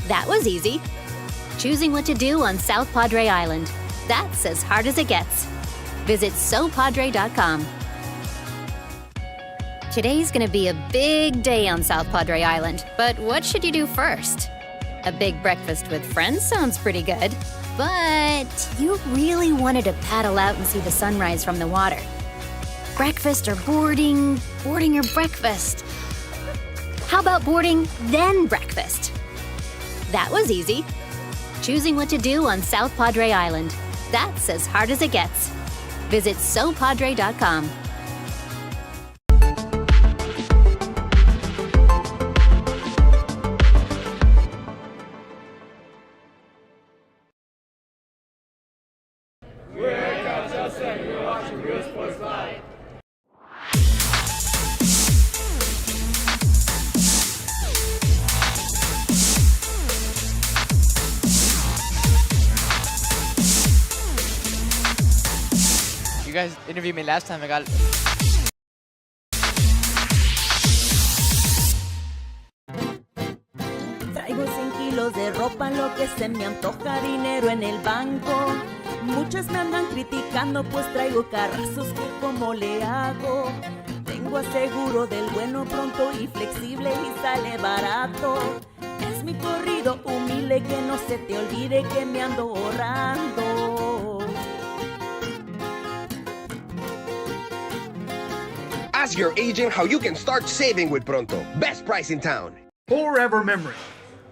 That was easy. Choosing what to do on South Padre Island. That's as hard as it gets. Visit sopadre.com. Today's gonna be a big day on South Padre Island, but what should you do first? A big breakfast with friends sounds pretty good, but you really wanted to paddle out and see the sunrise from the water. Breakfast or boarding or breakfast? How about boarding, then breakfast? That was easy. Choosing what to do on South Padre Island. That's as hard as it gets. Visit sopadre.com. guys interviewed me last time. I got. Traigo 100 kilos de ropa, lo que se me antoja, dinero en el banco. Muchos me andan criticando, pues traigo carrazos que como le hago. Tengo aseguro del bueno, pronto y flexible y sale barato. Es mi corrido humilde, que no se te olvide que me ando ahorrando. Ask your agent how you can start saving with Pronto. Best price in town. Forever memory.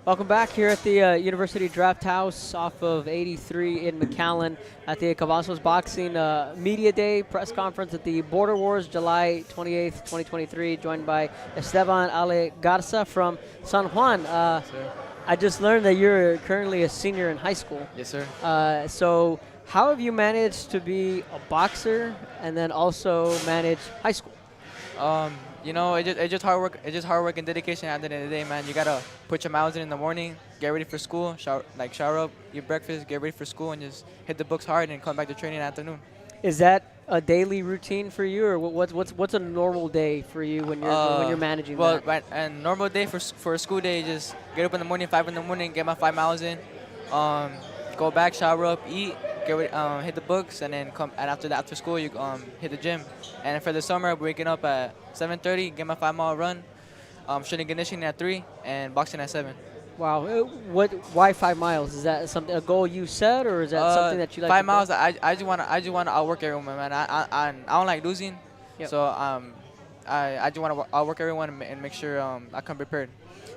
Welcome back here at the University Draft House off of 83 in McAllen at the Cavazos Boxing Media Day press conference at the Border Wars, July 28th, 2023, joined by Esteban Ale Garza from San Juan. I just learned that you're currently a senior in high school. Yes, sir. So how have you managed to be a boxer and then also manage high school? You know, it's just hard work. It's just hard work and dedication at the end of the day, man. You gotta put your miles in the morning, get ready for school, shower up, eat breakfast, get ready for school, and just hit the books hard and come back to training in the afternoon. Is that a daily routine for you, or what's a normal day for you when you're managing that? Well, and normal day for a school day, just get up in the morning, 5 in the morning, get my 5 miles in, go back, shower up, eat, get ready, hit the books, and then come. And after school, you hit the gym. And for the summer, I'm waking up at 7:30, get my 5-mile run, shooting conditioning at 3, and boxing at 7. Wow, why 5 miles? Is that a goal you set, or is that something that you like? 5 miles. I just wanna outwork everyone, man. I don't like losing, so I just wanna outwork everyone and make sure I come prepared.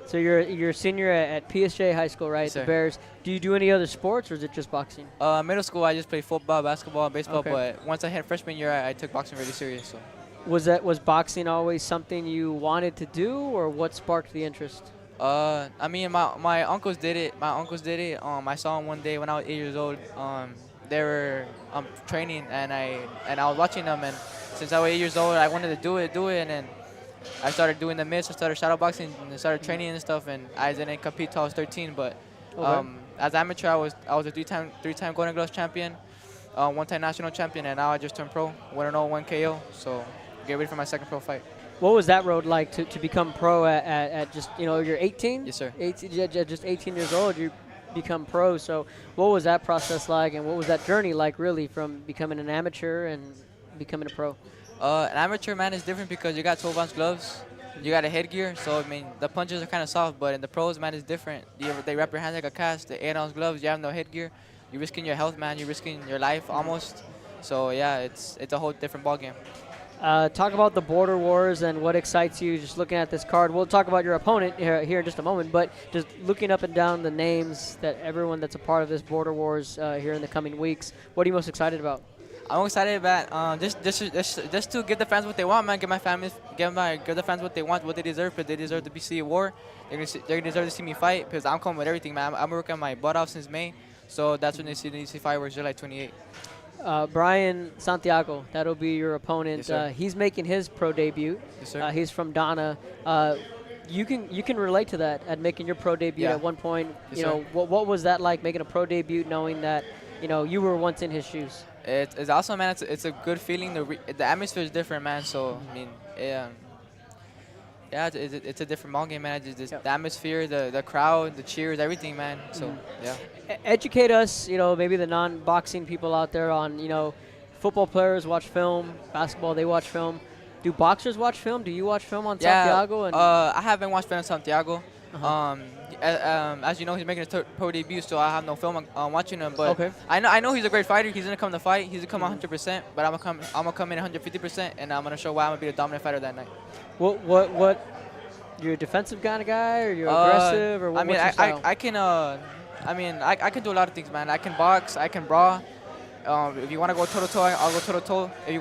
So you're a senior at PSJ High School, right? Yes, the sir. Bears. Do you do any other sports, or is it just boxing? Middle school, I just played football, basketball, and baseball. Okay. But once I hit freshman year, I took boxing really serious. So. Was boxing always something you wanted to do, or what sparked the interest? I mean, my uncles did it. I saw them one day when I was 8 years old. They were training, and I was watching them. And since I was 8 years old, I wanted to do it. And then I started doing the mitts. I started shadow boxing and started training and stuff. And I didn't compete till I was 13. But as amateur, I was a three-time Golden Gloves champion, one-time national champion, and now I just turned pro. 1-0, 1 KO. So get ready for my second pro fight. What was that road like to become pro at just, you're 18? Yes, sir. 18, just 18 years old, you become pro. So what was that process like, and what was that journey like, really, from becoming an amateur and becoming a pro? An amateur, man, is different because you got 12-ounce gloves. You got a headgear, so, I mean, the punches are kind of soft, but in the pros, man, it's different. They wrap your hands like a cast. The 8-ounce gloves, you have no headgear. You're risking your health, man. You're risking your life almost. So, yeah, it's a whole different ballgame. Talk about the Border Wars and what excites you just looking at this card. We'll talk about your opponent here in just a moment, but just looking up and down the names that everyone that's a part of this Border Wars here in the coming weeks, what are you most excited about? I'm excited about just to give the fans what they want, man. Give the fans what they want, what they deserve, because they deserve to see a war. They're gonna deserve to see me fight, because I'm coming with everything, man. I'm working my butt off since May, so that's when they see fireworks, July 28. Brian Santiago, that'll be your opponent. Yes, he's making his pro debut. Yes, sir. He's from Donna. You can relate to that at making your pro debut at one point. Yes, sir. What was that like, making a pro debut, knowing that you were once in his shoes? It's awesome, man. It's a good feeling. The atmosphere is different, man. So I mean, it's a different ball game, man. The atmosphere, the crowd, the cheers, everything, man. So yeah. Educate us, maybe the non-boxing people out there on, football players watch film, basketball they watch film. Do boxers watch film? Do you watch film on Santiago? I haven't watched film on Santiago. As you know, he's making a pro debut, so I have no film on watching him. But I know he's a great fighter. He's gonna come to fight. He's gonna come 100%. But I'm gonna come in 150%, and I'm gonna show why I'm gonna be the dominant fighter that night. What? You're a defensive kind of guy, or you're aggressive, or what? I mean, what's your style? I can do a lot of things, man. I can box. I can brawl. If you want to go toe to toe, I'll go toe to toe. If you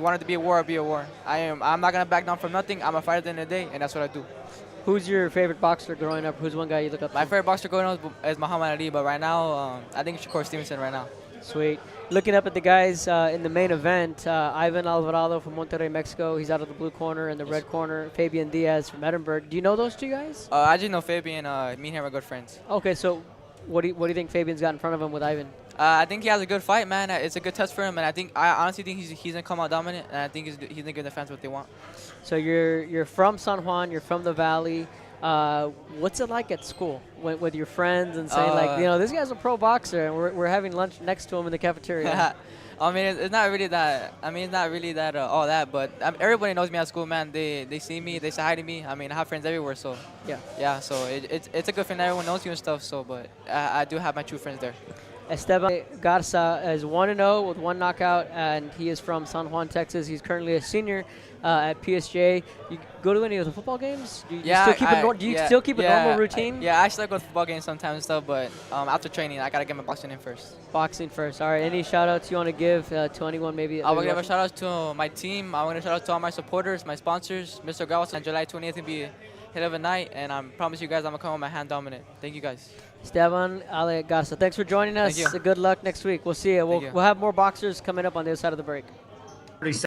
want it to be a war, I'll be a war. I'm not gonna back down from nothing. I'm a fighter at the end of the day, and that's what I do. Who's your favorite boxer growing up? Who's one guy you look up to? My favorite boxer growing up is Muhammad Ali, but right now, I think Shakur Stevenson right now. Sweet. Looking up at the guys in the main event, Ivan Alvarado from Monterrey, Mexico. He's out of the blue corner. In the red corner, Fabian Diaz from Edinburgh. Do you know those two guys? I just know Fabian. Me and him are good friends. Okay, so what do you think Fabian's got in front of him with Ivan? I think he has a good fight, man. It's a good test for him, and I honestly think he's gonna come out dominant, and I think he's gonna give the fans what they want. So you're from San Juan, you're from the Valley. What's it like at school with your friends and saying like, this guy's a pro boxer, and we're having lunch next to him in the cafeteria? I mean, it's not really that. It's not really that all that. But everybody knows me at school, man. They see me, they say hi to me. I mean, I have friends everywhere, so yeah. So it's a good thing that everyone knows you and stuff. So, but I do have my true friends there. Esteban Garza is 1-0 with 1 knockout, and he is from San Juan, Texas. He's currently a senior at PSJ. You go to any of the football games? Do you still keep a normal routine? I actually go to football games sometimes and stuff, but after training, I got to get my boxing in first. Boxing first. All right. Any shout-outs you want to give to anyone maybe? I want to give a shout-out to my team. I want to shout out to all my supporters, my sponsors. Mr. Cavazos on July 20th will be a hell of a night, and I promise you guys I'm going to come with my hand dominant. Thank you, guys. Esteban Ale Garza, thanks for joining us. Thank you. Good luck next week. We'll see you. We'll have more boxers coming up on the other side of the break. 37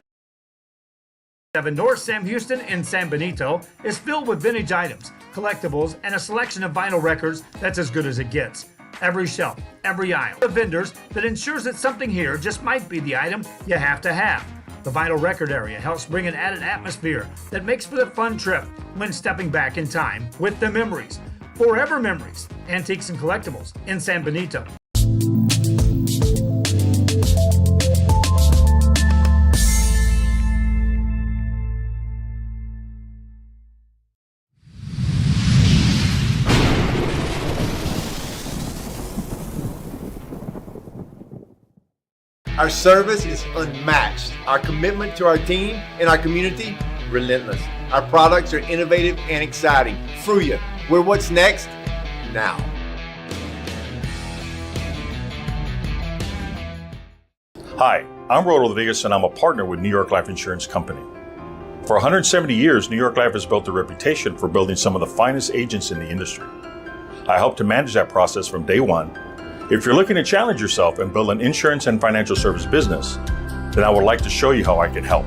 North Sam Houston in San Benito is filled with vintage items, collectibles, and a selection of vinyl records that's as good as it gets. Every shelf, every aisle, the vendors that ensures that something here just might be the item you have to have. The vinyl record area helps bring an added atmosphere that makes for the fun trip when stepping back in time with the memories. Forever Memories, Antiques and Collectibles in San Benito. Our service is unmatched. Our commitment to our team and our community, relentless. Our products are innovative and exciting. Fruya, we're what's next now. Hi, I'm Rod Rodriguez, and I'm a partner with New York Life Insurance Company. For 170 years, New York Life has built a reputation for building some of the finest agents in the industry. I help to manage that process from day one. If you're looking to challenge yourself and build an insurance and financial service business, then I would like to show you how I can help.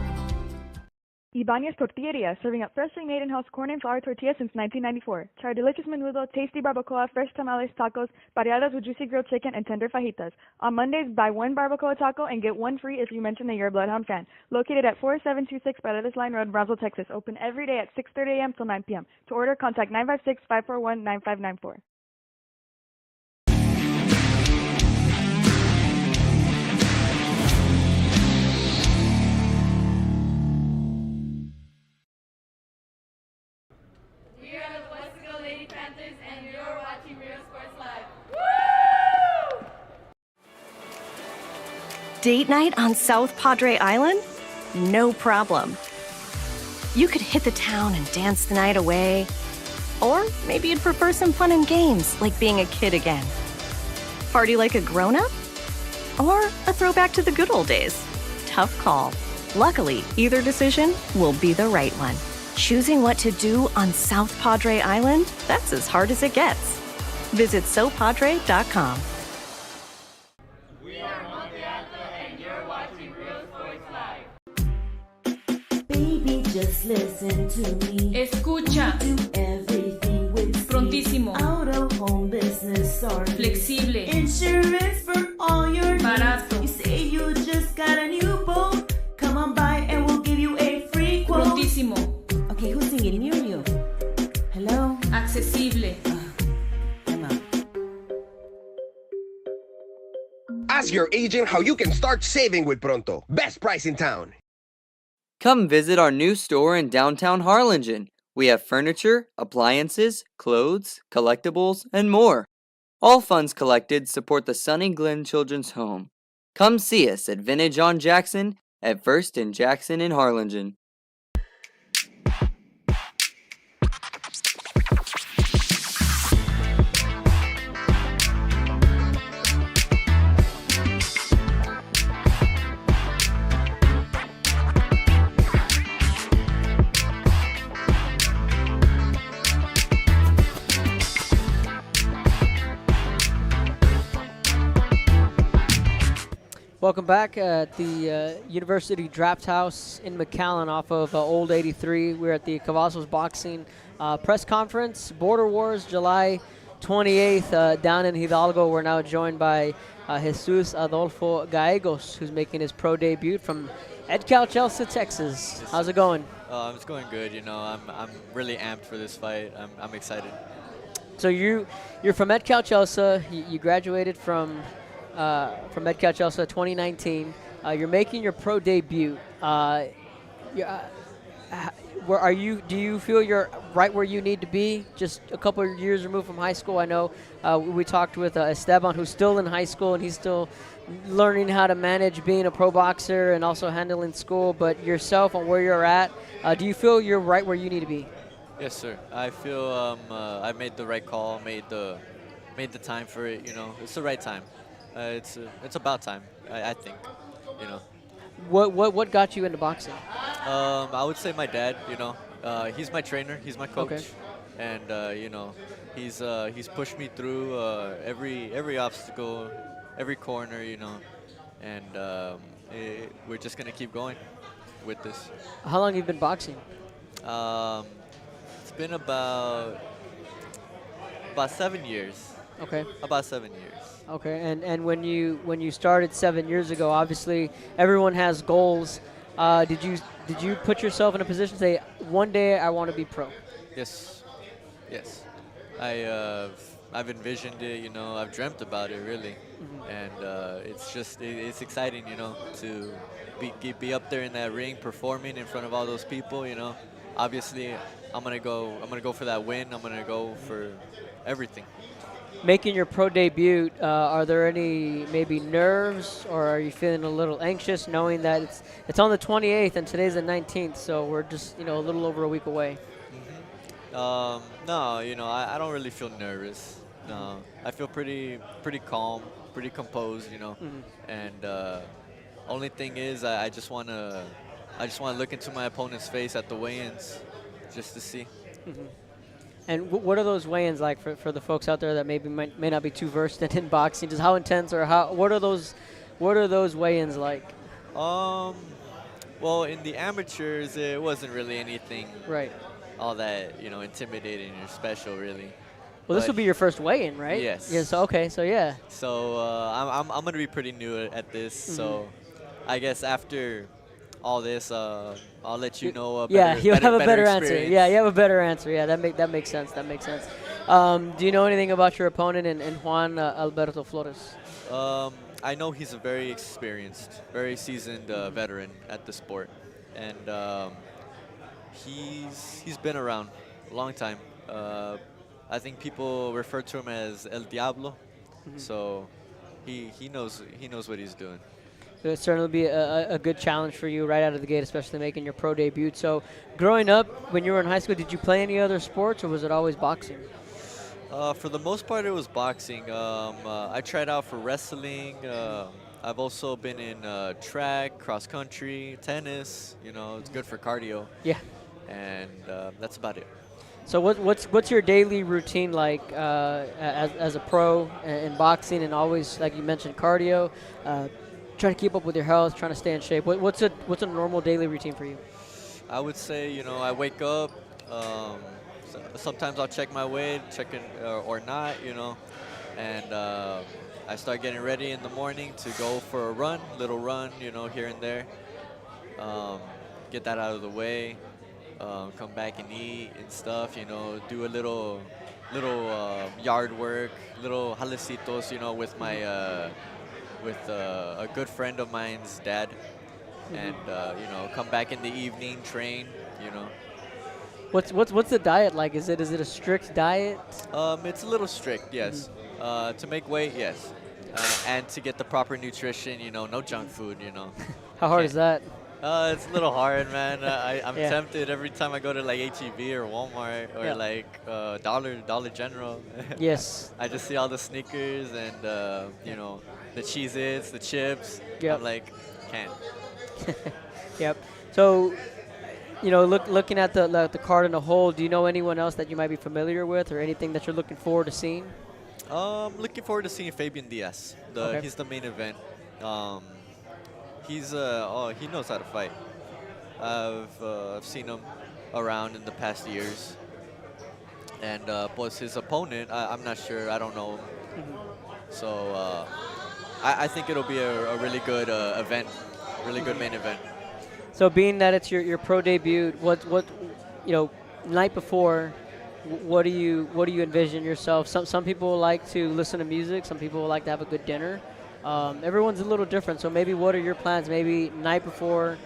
Ibanez Tortilleria, serving up freshly made in-house corn and flour tortillas since 1994. Try delicious menudo, tasty barbacoa, fresh tamales, tacos, pareadas with juicy grilled chicken, and tender fajitas. On Mondays, buy 1 barbacoa taco and get 1 free if you mention that you're a Bloodhound fan. Located at 4726 Paredes Line Road, Brownsville, Texas. Open every day at 6:30 a.m. till 9 p.m. To order, contact 956-541-9594. And you're watching Real Sports Live. Woo! Date night on South Padre Island? No problem. You could hit the town and dance the night away. Or maybe you'd prefer some fun and games, like being a kid again. Party like a grown-up? Or a throwback to the good old days? Tough call. Luckily, either decision will be the right one. Choosing what to do on South Padre Island? That's as hard as it gets. Visit SoPadre.com. We are Monte Alto and you're watching Real Sports Live. Baby, just listen to me. Escucha. Do everything with speed. Prontísimo. Out of home business or Flexible. Insurance for all your Barato. needs. You say you just got a new boat. Come on by and we'll give you a free quote. Prontísimo. Okay, who's singing? Me or you? Hello? Accesible. Ask your agent how you can start saving with Pronto. Best price in town. Come visit our new store in downtown Harlingen. We have furniture, appliances, clothes, collectibles, and more. All funds collected support the Sunny Glen Children's Home. Come see us at Vintage on Jackson at First and Jackson in Harlingen. Welcome back at the University Draft House in McAllen off of Old 83. We're at the Cavazos Boxing press conference, Border Wars, July 28th down in Hidalgo. We're now joined by Jesus Adolfo Gallegos, who's making his pro debut from Edcouch, Texas. How's it going? It's going good. You know, I'm really amped for this fight. I'm excited. So you're from Edcouch. You graduated from Edcouch 2019. You're making your pro debut. Where are you? Do you feel you're right where you need to be? Just a couple of years removed from high school. I know we talked with Esteban, who's still in high school, and he's still learning how to manage being a pro boxer and also handling school. But yourself and where you're at, do you feel you're right where you need to be? Yes, sir. I feel I made the right call. Made the time for it. You know, it's the right time. It's about time. I think. You know. What got you into boxing? I would say my dad. You know, he's my trainer. He's my coach, Okay. and you know, he's pushed me through every obstacle, every corner. You know, and we're just gonna keep going with this. How long have you been boxing? It's been about 7 years. Okay. About 7 years. Okay, and when you started 7 years ago, obviously everyone has goals. Did you put yourself in a position to say, one day I want to be pro? Yes, yes. I've envisioned it. You know, I've dreamt about it really, and it's exciting. You know, to be up there in that ring performing in front of all those people. You know, obviously I'm gonna go for that win. I'm gonna go for everything. Making your pro debut, are there any maybe nerves, or are you feeling a little anxious knowing that it's on the 28th and today's the 19th, so we're just a little over a week away? No, you know, I don't really feel nervous. No, I feel pretty calm, pretty composed. You know, and only thing is I just wanna look into my opponent's face at the weigh-ins, just to see. And what are those weigh-ins like for the folks out there that maybe may not be too versed in boxing? Just how intense, or what are those weigh-ins like? Well, in the amateurs, it wasn't really anything all that intimidating or special, really. Well, this will be your first weigh-in, right? Yes. Yeah. So okay. So yeah. So I'm gonna be pretty new at this. So I guess after all this, I'll let you know. You'll have a better answer. experience. Yeah, you have a better answer. Yeah, that makes sense. That makes sense. Do you know anything about your opponent in Juan Alberto Flores? I know he's a very experienced, very seasoned veteran at the sport, and he's been around a long time. I think people refer to him as El Diablo, so he knows what he's doing. It'll certainly be a good challenge for you right out of the gate, especially making your pro debut. So, growing up, when you were in high school, did you play any other sports, or was it always boxing? For the most part, it was boxing. I tried out for wrestling. I've also been in track, cross country, tennis. You know, it's good for cardio. Yeah. And that's about it. So what's your daily routine like as a pro in boxing, and always, like you mentioned, cardio? Trying to keep up with your health, trying to stay in shape. What's a normal daily routine for you? I would say, I wake up. Sometimes I'll check my weight, or not, and I start getting ready in the morning to go for a little run, here and there. Get that out of the way. Come back and eat and stuff. Do a little yard work, little jalecitos, with my. With a good friend of mine's dad, and come back in the evening, train. What's the diet like? Is it a strict diet? It's a little strict, yes. To make weight, yes, and to get the proper nutrition. No junk food. How hard is that? It's a little hard, man. I'm Yeah. tempted every time I go to like HEB or Walmart or Yeah. like Dollar General. Yes. I just see all the Snickers and the Cheez-Its, the chips. Yep. I'm like, can't. Yep. So, looking at the card in a whole, do you know anyone else that you might be familiar with, or anything that you're looking forward to seeing? Looking forward to seeing Fabian Diaz. Okay. He's the main event. He knows how to fight. I've seen him around in the past years. And plus his opponent, I'm not sure. I don't know him. So I think it'll be a really good event, really good main event. So being that it's your pro debut, what night before, what do you envision yourself? Some people like to listen to music. Some people like to have a good dinner. Everyone's a little different. So maybe what are your plans? Maybe night before,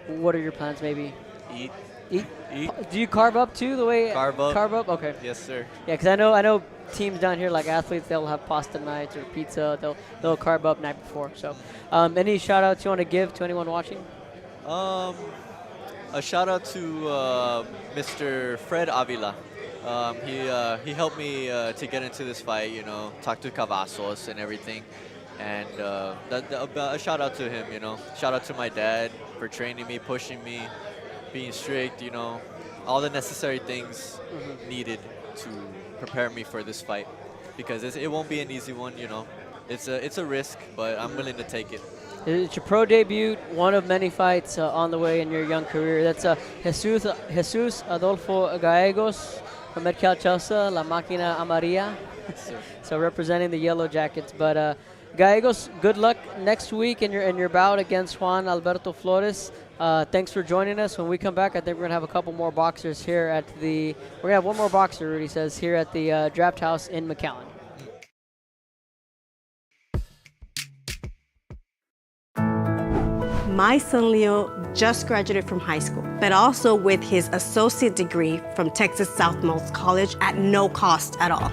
what are your plans? Maybe Eat. Do you carve up too? The way Carve up. Carve up. Okay. Yes, sir. Yeah, because I know teams down here, like athletes, they'll have pasta nights or pizza. They'll carve up night before. So, any shout outs you want to give to anyone watching? A shout out to Mr. Fred Avila. He helped me to get into this fight. Talk to Cavazos and everything, and a shout out to him. Shout out to my dad for training me, pushing me, being strict. All the necessary things needed to prepare me for this fight, because it won't be an easy one. It's a risk, but I'm willing to take it. It's your pro debut, one of many fights on the way in your young career. That's Jesus Adolfo Gallegos from Medcal Chelsea, La Máquina Amarilla. So representing the Yellow Jackets. But Gallegos, good luck next week in your bout against Juan Alberto Flores. Thanks for joining us. When we come back, I think we're going to have a couple more boxers here at we're going to have one more boxer, Rudy says, here at the Draft House in McAllen. My son Leo just graduated from high school, but also with his associate degree from Texas Southmost College at no cost at all.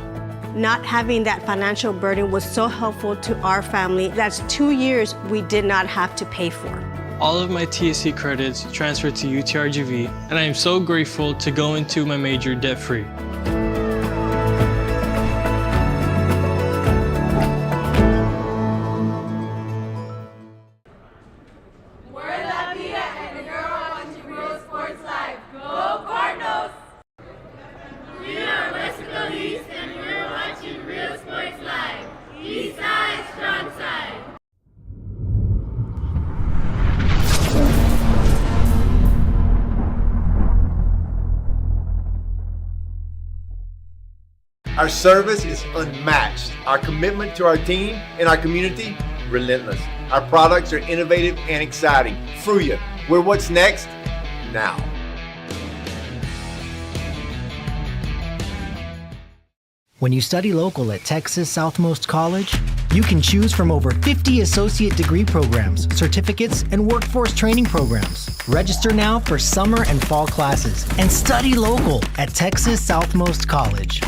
Not having that financial burden was so helpful to our family. That's 2 years we did not have to pay for. All of my TSC credits transferred to UTRGV, and I am so grateful to go into my major debt-free. Our service is unmatched. Our commitment to our team and our community, relentless. Our products are innovative and exciting. Fruya, we're what's next now. When you study local at Texas Southmost College, you can choose from over 50 associate degree programs, certificates, and workforce training programs. Register now for summer and fall classes and study local at Texas Southmost College.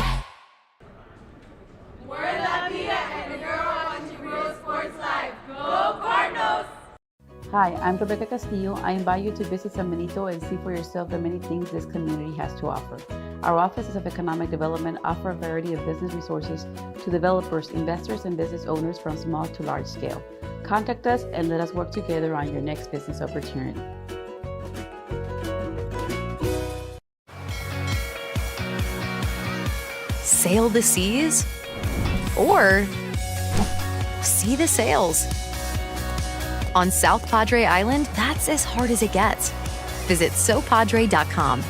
Hi, I'm Rebecca Castillo. I invite you to visit San Benito and see for yourself the many things this community has to offer. Our offices of economic development offer a variety of business resources to developers, investors, and business owners from small to large scale. Contact us and let us work together on your next business opportunity. Sail the seas or see the sails. On South Padre Island, that's as hard as it gets. Visit sopadre.com.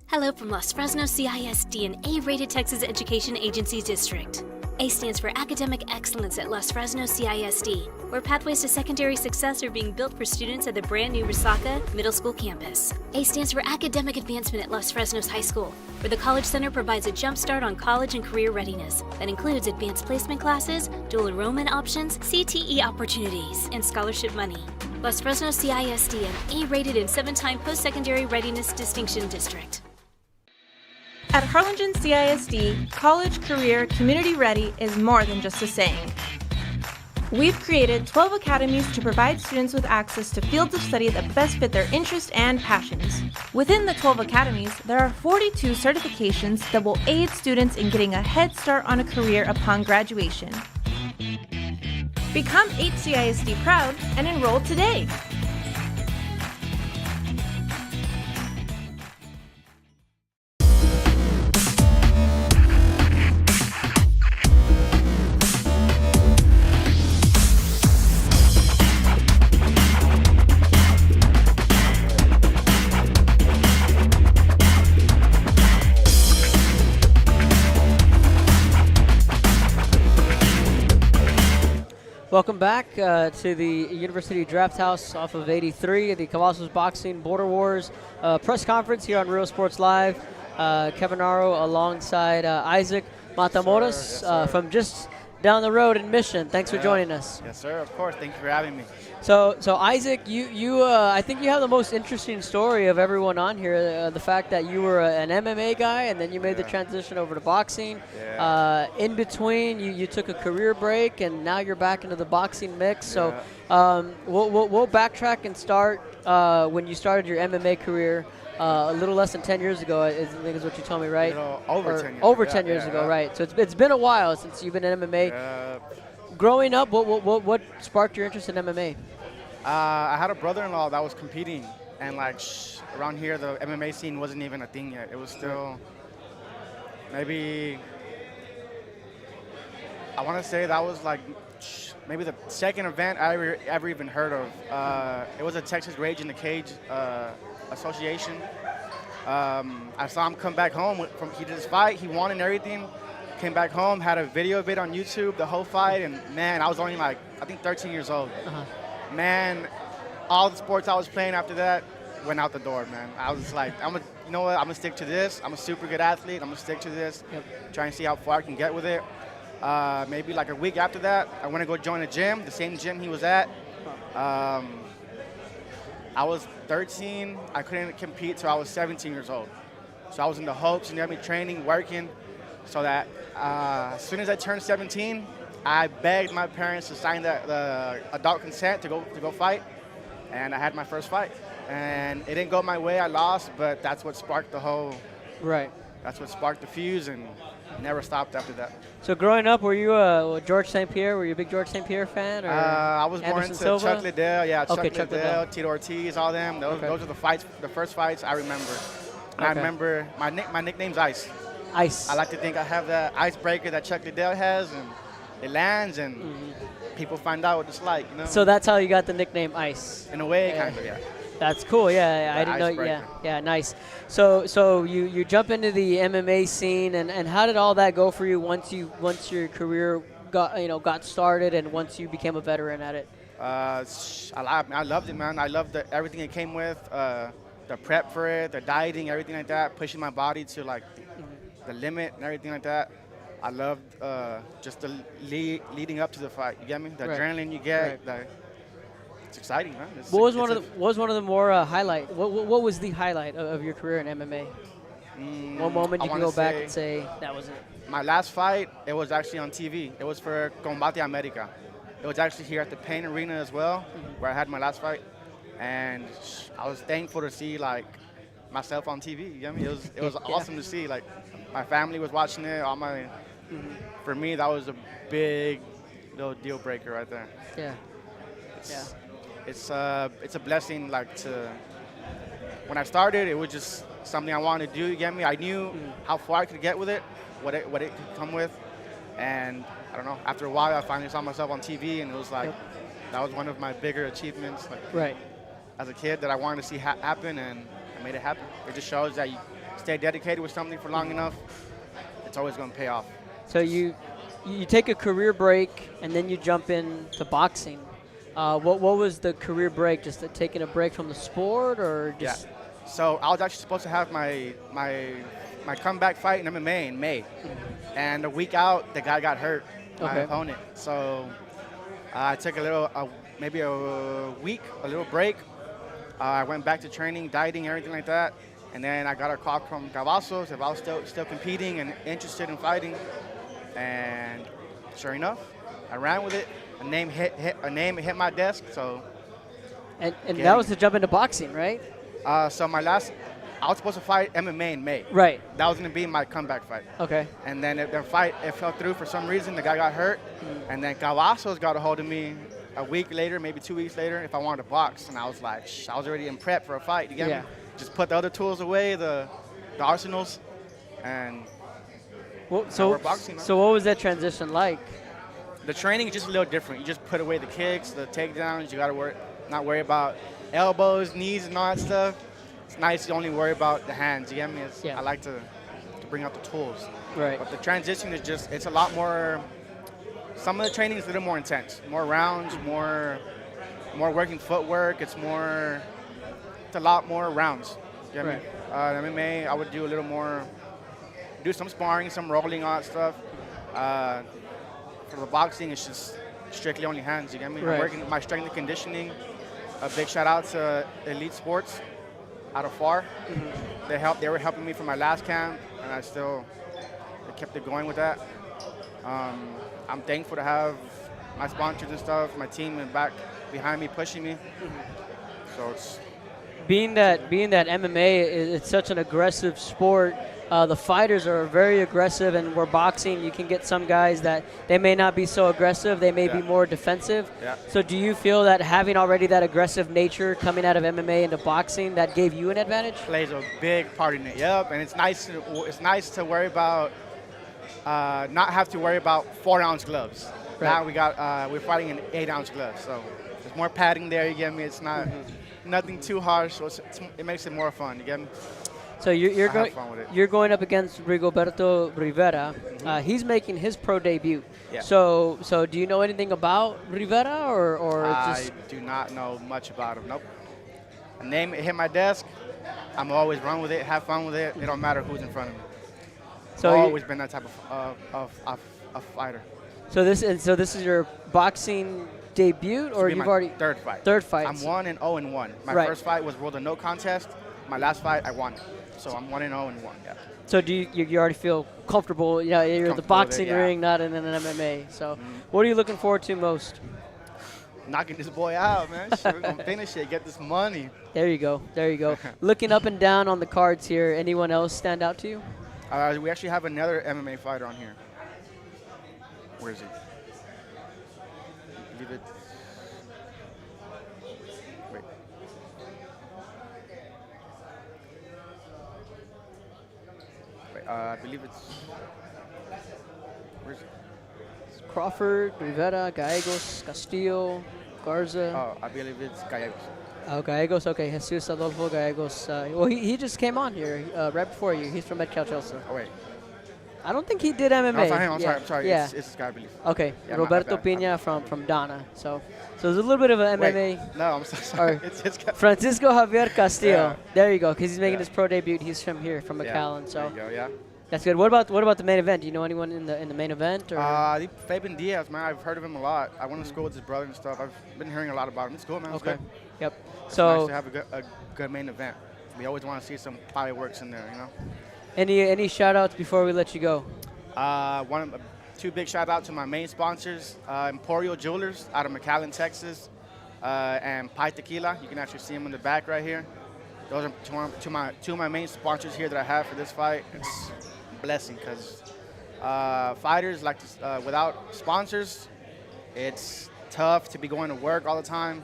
Hello from Los Fresnos CISD, an A-rated Texas Education Agency district. A stands for Academic Excellence at Los Fresnos CISD, where pathways to secondary success are being built for students at the brand new Resaca Middle School campus. A stands for Academic Advancement at Los Fresnos High School, where the College Center provides a jump start on college and career readiness that includes advanced placement classes, dual enrollment options, CTE opportunities, and scholarship money. Los Fresnos CISD, an A-rated and 7-time post-secondary readiness distinction district. At Harlingen CISD, college, career, community ready is more than just a saying. We've created 12 academies to provide students with access to fields of study that best fit their interests and passions. Within the 12 academies, there are 42 certifications that will aid students in getting a head start on a career upon graduation. Become HCISD proud and enroll today. Welcome back to the University Draft House off of 83, the Cavazos Boxing Border Wars press conference here on Real Sports Live. Kevin Aro alongside Isaac Matamoros from just down the road in Mission. Thanks for joining us. Yes, sir. Of course. Thank you for having me. So Isaac, you I think you have the most interesting story of everyone on here. The fact that you were an MMA guy and then you made the transition over to boxing. In between, you took a career break and now you're back into the boxing mix. So we'll backtrack and start when you started your MMA career. A little less than 10 years ago, I think is what you told me, right? Over 10 years over ago. 10 years ago, right. So it's been a while since you've been in MMA. Growing up, what sparked your interest in MMA? I had a brother-in-law that was competing, and like around here, the MMA scene wasn't even a thing yet. It was still maybe, I want to say that was like maybe the second event I ever even heard of. It was a Texas Rage in the Cage association. I saw him come back home he did his fight, he won and everything, came back home, had a video of it on YouTube, the whole fight, and man, I was only like, I think 13 years old. Man, all the sports I was playing after that went out the door, man. I was like, you know what, I'm gonna stick to this. I'm a super good athlete, I'm gonna stick to this, try and see how far I can get with it. Maybe like a week after that, I went to go join a gym, the same gym he was at. I was 13, I couldn't compete till I was 17 years old. So I was in the hopes and me training, working, so that as soon as I turned 17, I begged my parents to sign the adult consent to go fight, and I had my first fight. And it didn't go my way, I lost, but that's what sparked the whole, that's what sparked the fuse, and never stopped after that. So growing up, were you a George St. Pierre? Were you a big George St. Pierre fan? Or I was more Anderson into Silva? Chuck Liddell, Chuck Liddell. Liddell, Tito Ortiz, all them. Those are the first fights I remember. And I remember my nickname's Ice. Ice. I like to think I have that icebreaker that Chuck Liddell has, and it lands, and people find out what it's like, you know. So that's how you got the nickname Ice. In a way, kind of, yeah. That's cool. Yeah, I didn't know. Yeah, nice. So you jump into the MMA scene, and how did all that go for you once your career got started, and once you became a veteran at it? I loved it, man. I loved everything it came with, the prep for it, the dieting, everything like that, pushing my body to like the limit and everything like that. I loved just the leading up to the fight. You get me? The adrenaline you get. It's exciting, man. What was one of the more highlight? What was the highlight of your career in MMA? One moment you can go back and say that was it. My last fight, it was actually on TV. It was for Combate America. It was actually here at the Pain Arena as well, where I had my last fight, and I was thankful to see like myself on TV. You get me? It was awesome to see. Like my family was watching it. For me, that was a big little deal breaker right there. It's a blessing. Like when I started, it was just something I wanted to do. You get me? I knew how far I could get with it, what it could come with, and I don't know. After a while, I finally saw myself on TV, and it was like that was one of my bigger achievements. Like, as a kid, that I wanted to see happen, and I made it happen. It just shows that you stay dedicated with something for long enough, it's always going to pay off. So you take a career break, and then you jump into boxing. What was the career break? Just taking a break from the sport, or just? Yeah. So I was actually supposed to have my comeback fight in MMA in May, and a week out, the guy got hurt, my opponent. So I took maybe a week, a little break. I went back to training, dieting, everything like that, and then I got a call from Cavazos if I was still competing and interested in fighting, and sure enough, I ran with it. A name hit my desk, so. And that was to jump into boxing, right? So my last I was supposed to fight MMA in May. Right. That was going to be my comeback fight. Okay. And then the fight, it fell through for some reason. The guy got hurt. And then Cavazos got a hold of me a week later, maybe 2 weeks later, if I wanted to box. And I was like, I was already in prep for a fight. You get me? Just put the other tools away, the arsenals, and we're boxing now. So what was that transition like? The training is just a little different. You just put away the kicks, the takedowns. You got to not worry about elbows, knees, and all that stuff. It's nice to only worry about the hands. You get me? I like to bring out the tools. Right. But the transition is just, it's a lot more, some of the training is a little more intense. More rounds, more working footwork. It's a lot more rounds. You get me? MMA, I would do a little more, do some sparring, some rolling, all that stuff. For the boxing, it's just strictly only hands. You get me? I'm working my strength and conditioning. A big shout out to Elite Sports out of FAR. They were helping me for my last camp, and I kept it going with that. I'm thankful to have my sponsors and stuff, my team back behind me, pushing me. So it's being that MMA it's such an aggressive sport. The fighters are very aggressive, and where boxing, you can get some guys that they may not be so aggressive, they may be more defensive. So do you feel that having already that aggressive nature coming out of MMA into boxing, that gave you an advantage? Plays a big part in it, and it's nice to worry about, not have to worry about 4-ounce gloves. Now we're fighting in 8-ounce gloves, so there's more padding there, you get me? It's not nothing too harsh, so it makes it more fun, you get me? So you're going up against Rigoberto Rivera. He's making his pro debut. Yeah. So do you know anything about Rivera or just? I do not know much about him. Nope. A name hit my desk. I'm always run with it, have fun with it. It don't matter who's in front of me. So I've always been that type of fighter. So this is your boxing debut, or you've already third fight? Third fight. I'm 1-0-1. My first fight was ruled a no contest. My last fight, I won. So I'm 1-0-1. Yeah. So do you already feel comfortable? You're in the boxing ring, not in an MMA. So what are you looking forward to most? Knocking this boy out, man. We're gonna finish it, get this money. There you go. Looking up and down on the cards here, anyone else stand out to you? We actually have another MMA fighter on here. Where is he? I believe it's... Wait. I believe it's... Where is it? It's Crawford, Rivera, Gallegos, Castillo, Garza. Oh, I believe it's Gallegos. Oh, Gallegos. Okay, Jesus Adolfo Gallegos. Well, he just came on here right before you. He's from Metcal Chelsea. Oh, wait. I don't think he did MMA. No, I'm sorry. Yeah. It's this guy, I believe. Okay, Yeah, Roberto Pina from Dana. So there's a little bit of an MMA. Wait, no, I'm so sorry. It's his guy. Francisco Javier Castillo. Yeah. There you go, because he's making his pro debut. He's from here, from McAllen. So there you go, that's good. What about the main event? Do you know anyone in the main event? Or? Fabian Diaz, man. I've heard of him a lot. I went to school with his brother and stuff. I've been hearing a lot about him. It's cool, man. It's good. Yep. It's So nice to have a good main event. We always want to see some fireworks in there, you know. Any shout outs before we let you go? Two big shout out to my main sponsors, Emporio Jewelers out of McAllen, Texas, and Pi Tequila. You can actually see them in the back right here. Those are two of my main sponsors here that I have for this fight. It's a blessing because fighters like to, without sponsors, it's tough to be going to work all the time.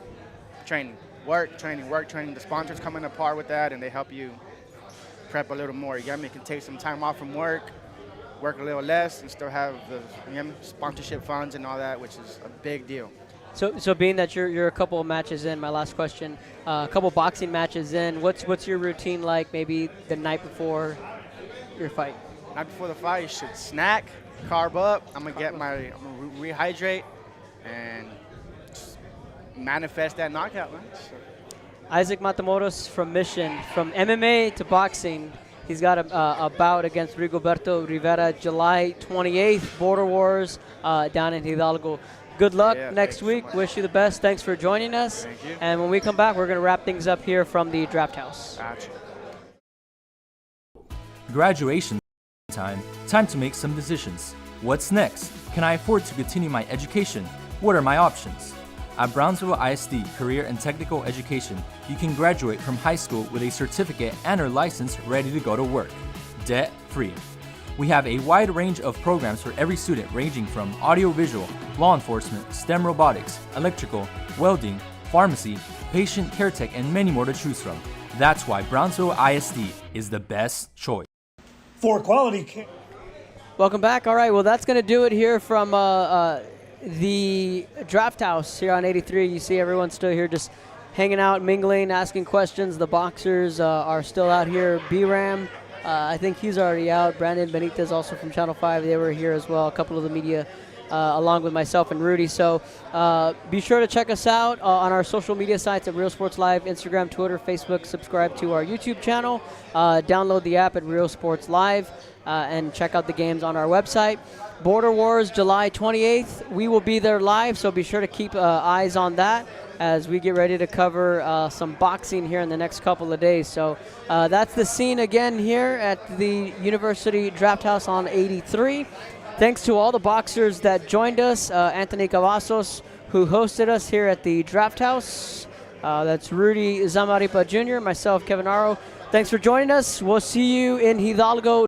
Training. The sponsors come in apart with that, and they help you prep a little more. You get me? You can take some time off from work a little less, and still have the sponsorship funds and all that, which is a big deal. So being that you're a couple of matches in, my last question, a couple boxing matches in, what's your routine like? Maybe the night before your fight. Night before the fight, you should snack, carb up. I'm gonna rehydrate and just manifest that knockout, man. Isaac Matamoros from Mission, from MMA to boxing. He's got a bout against Rigoberto Rivera July 28th, Border Wars down in Hidalgo. Good luck next week. So wish you the best. Thanks for joining us. Thank you. And when we come back, we're going to wrap things up here from the Draft House. Gotcha. Graduation time to make some decisions. What's next? Can I afford to continue my education? What are my options? At Brownsville ISD Career and Technical Education, you can graduate from high school with a certificate and/or license ready to go to work, debt-free. We have a wide range of programs for every student ranging from audiovisual, law enforcement, STEM robotics, electrical, welding, pharmacy, patient care tech, and many more to choose from. That's why Brownsville ISD is the best choice. For quality care. Welcome back. All right, well, that's going to do it here from the Draft House here on 83. You see everyone still here just hanging out, mingling, asking questions. The boxers are still out here. B-Ram, I think he's already out. Brandon Benitez also from Channel 5. They were here as well. A couple of the media along with myself and Rudy. So be sure to check us out on our social media sites at Real Sports Live, Instagram, Twitter, Facebook. Subscribe to our YouTube channel. Download the app at Real Sports Live and check out the games on our website. Border Wars, July 28th. We will be there live, so be sure to keep eyes on that as we get ready to cover some boxing here in the next couple of days. So that's the scene again here at the University Draft House on 83. Thanks to all the boxers that joined us. Anthony Cavazos, who hosted us here at the Draft House. That's Rudy Zamaripa Jr., myself, Kevin Aro. Thanks for joining us. We'll see you in Hidalgo.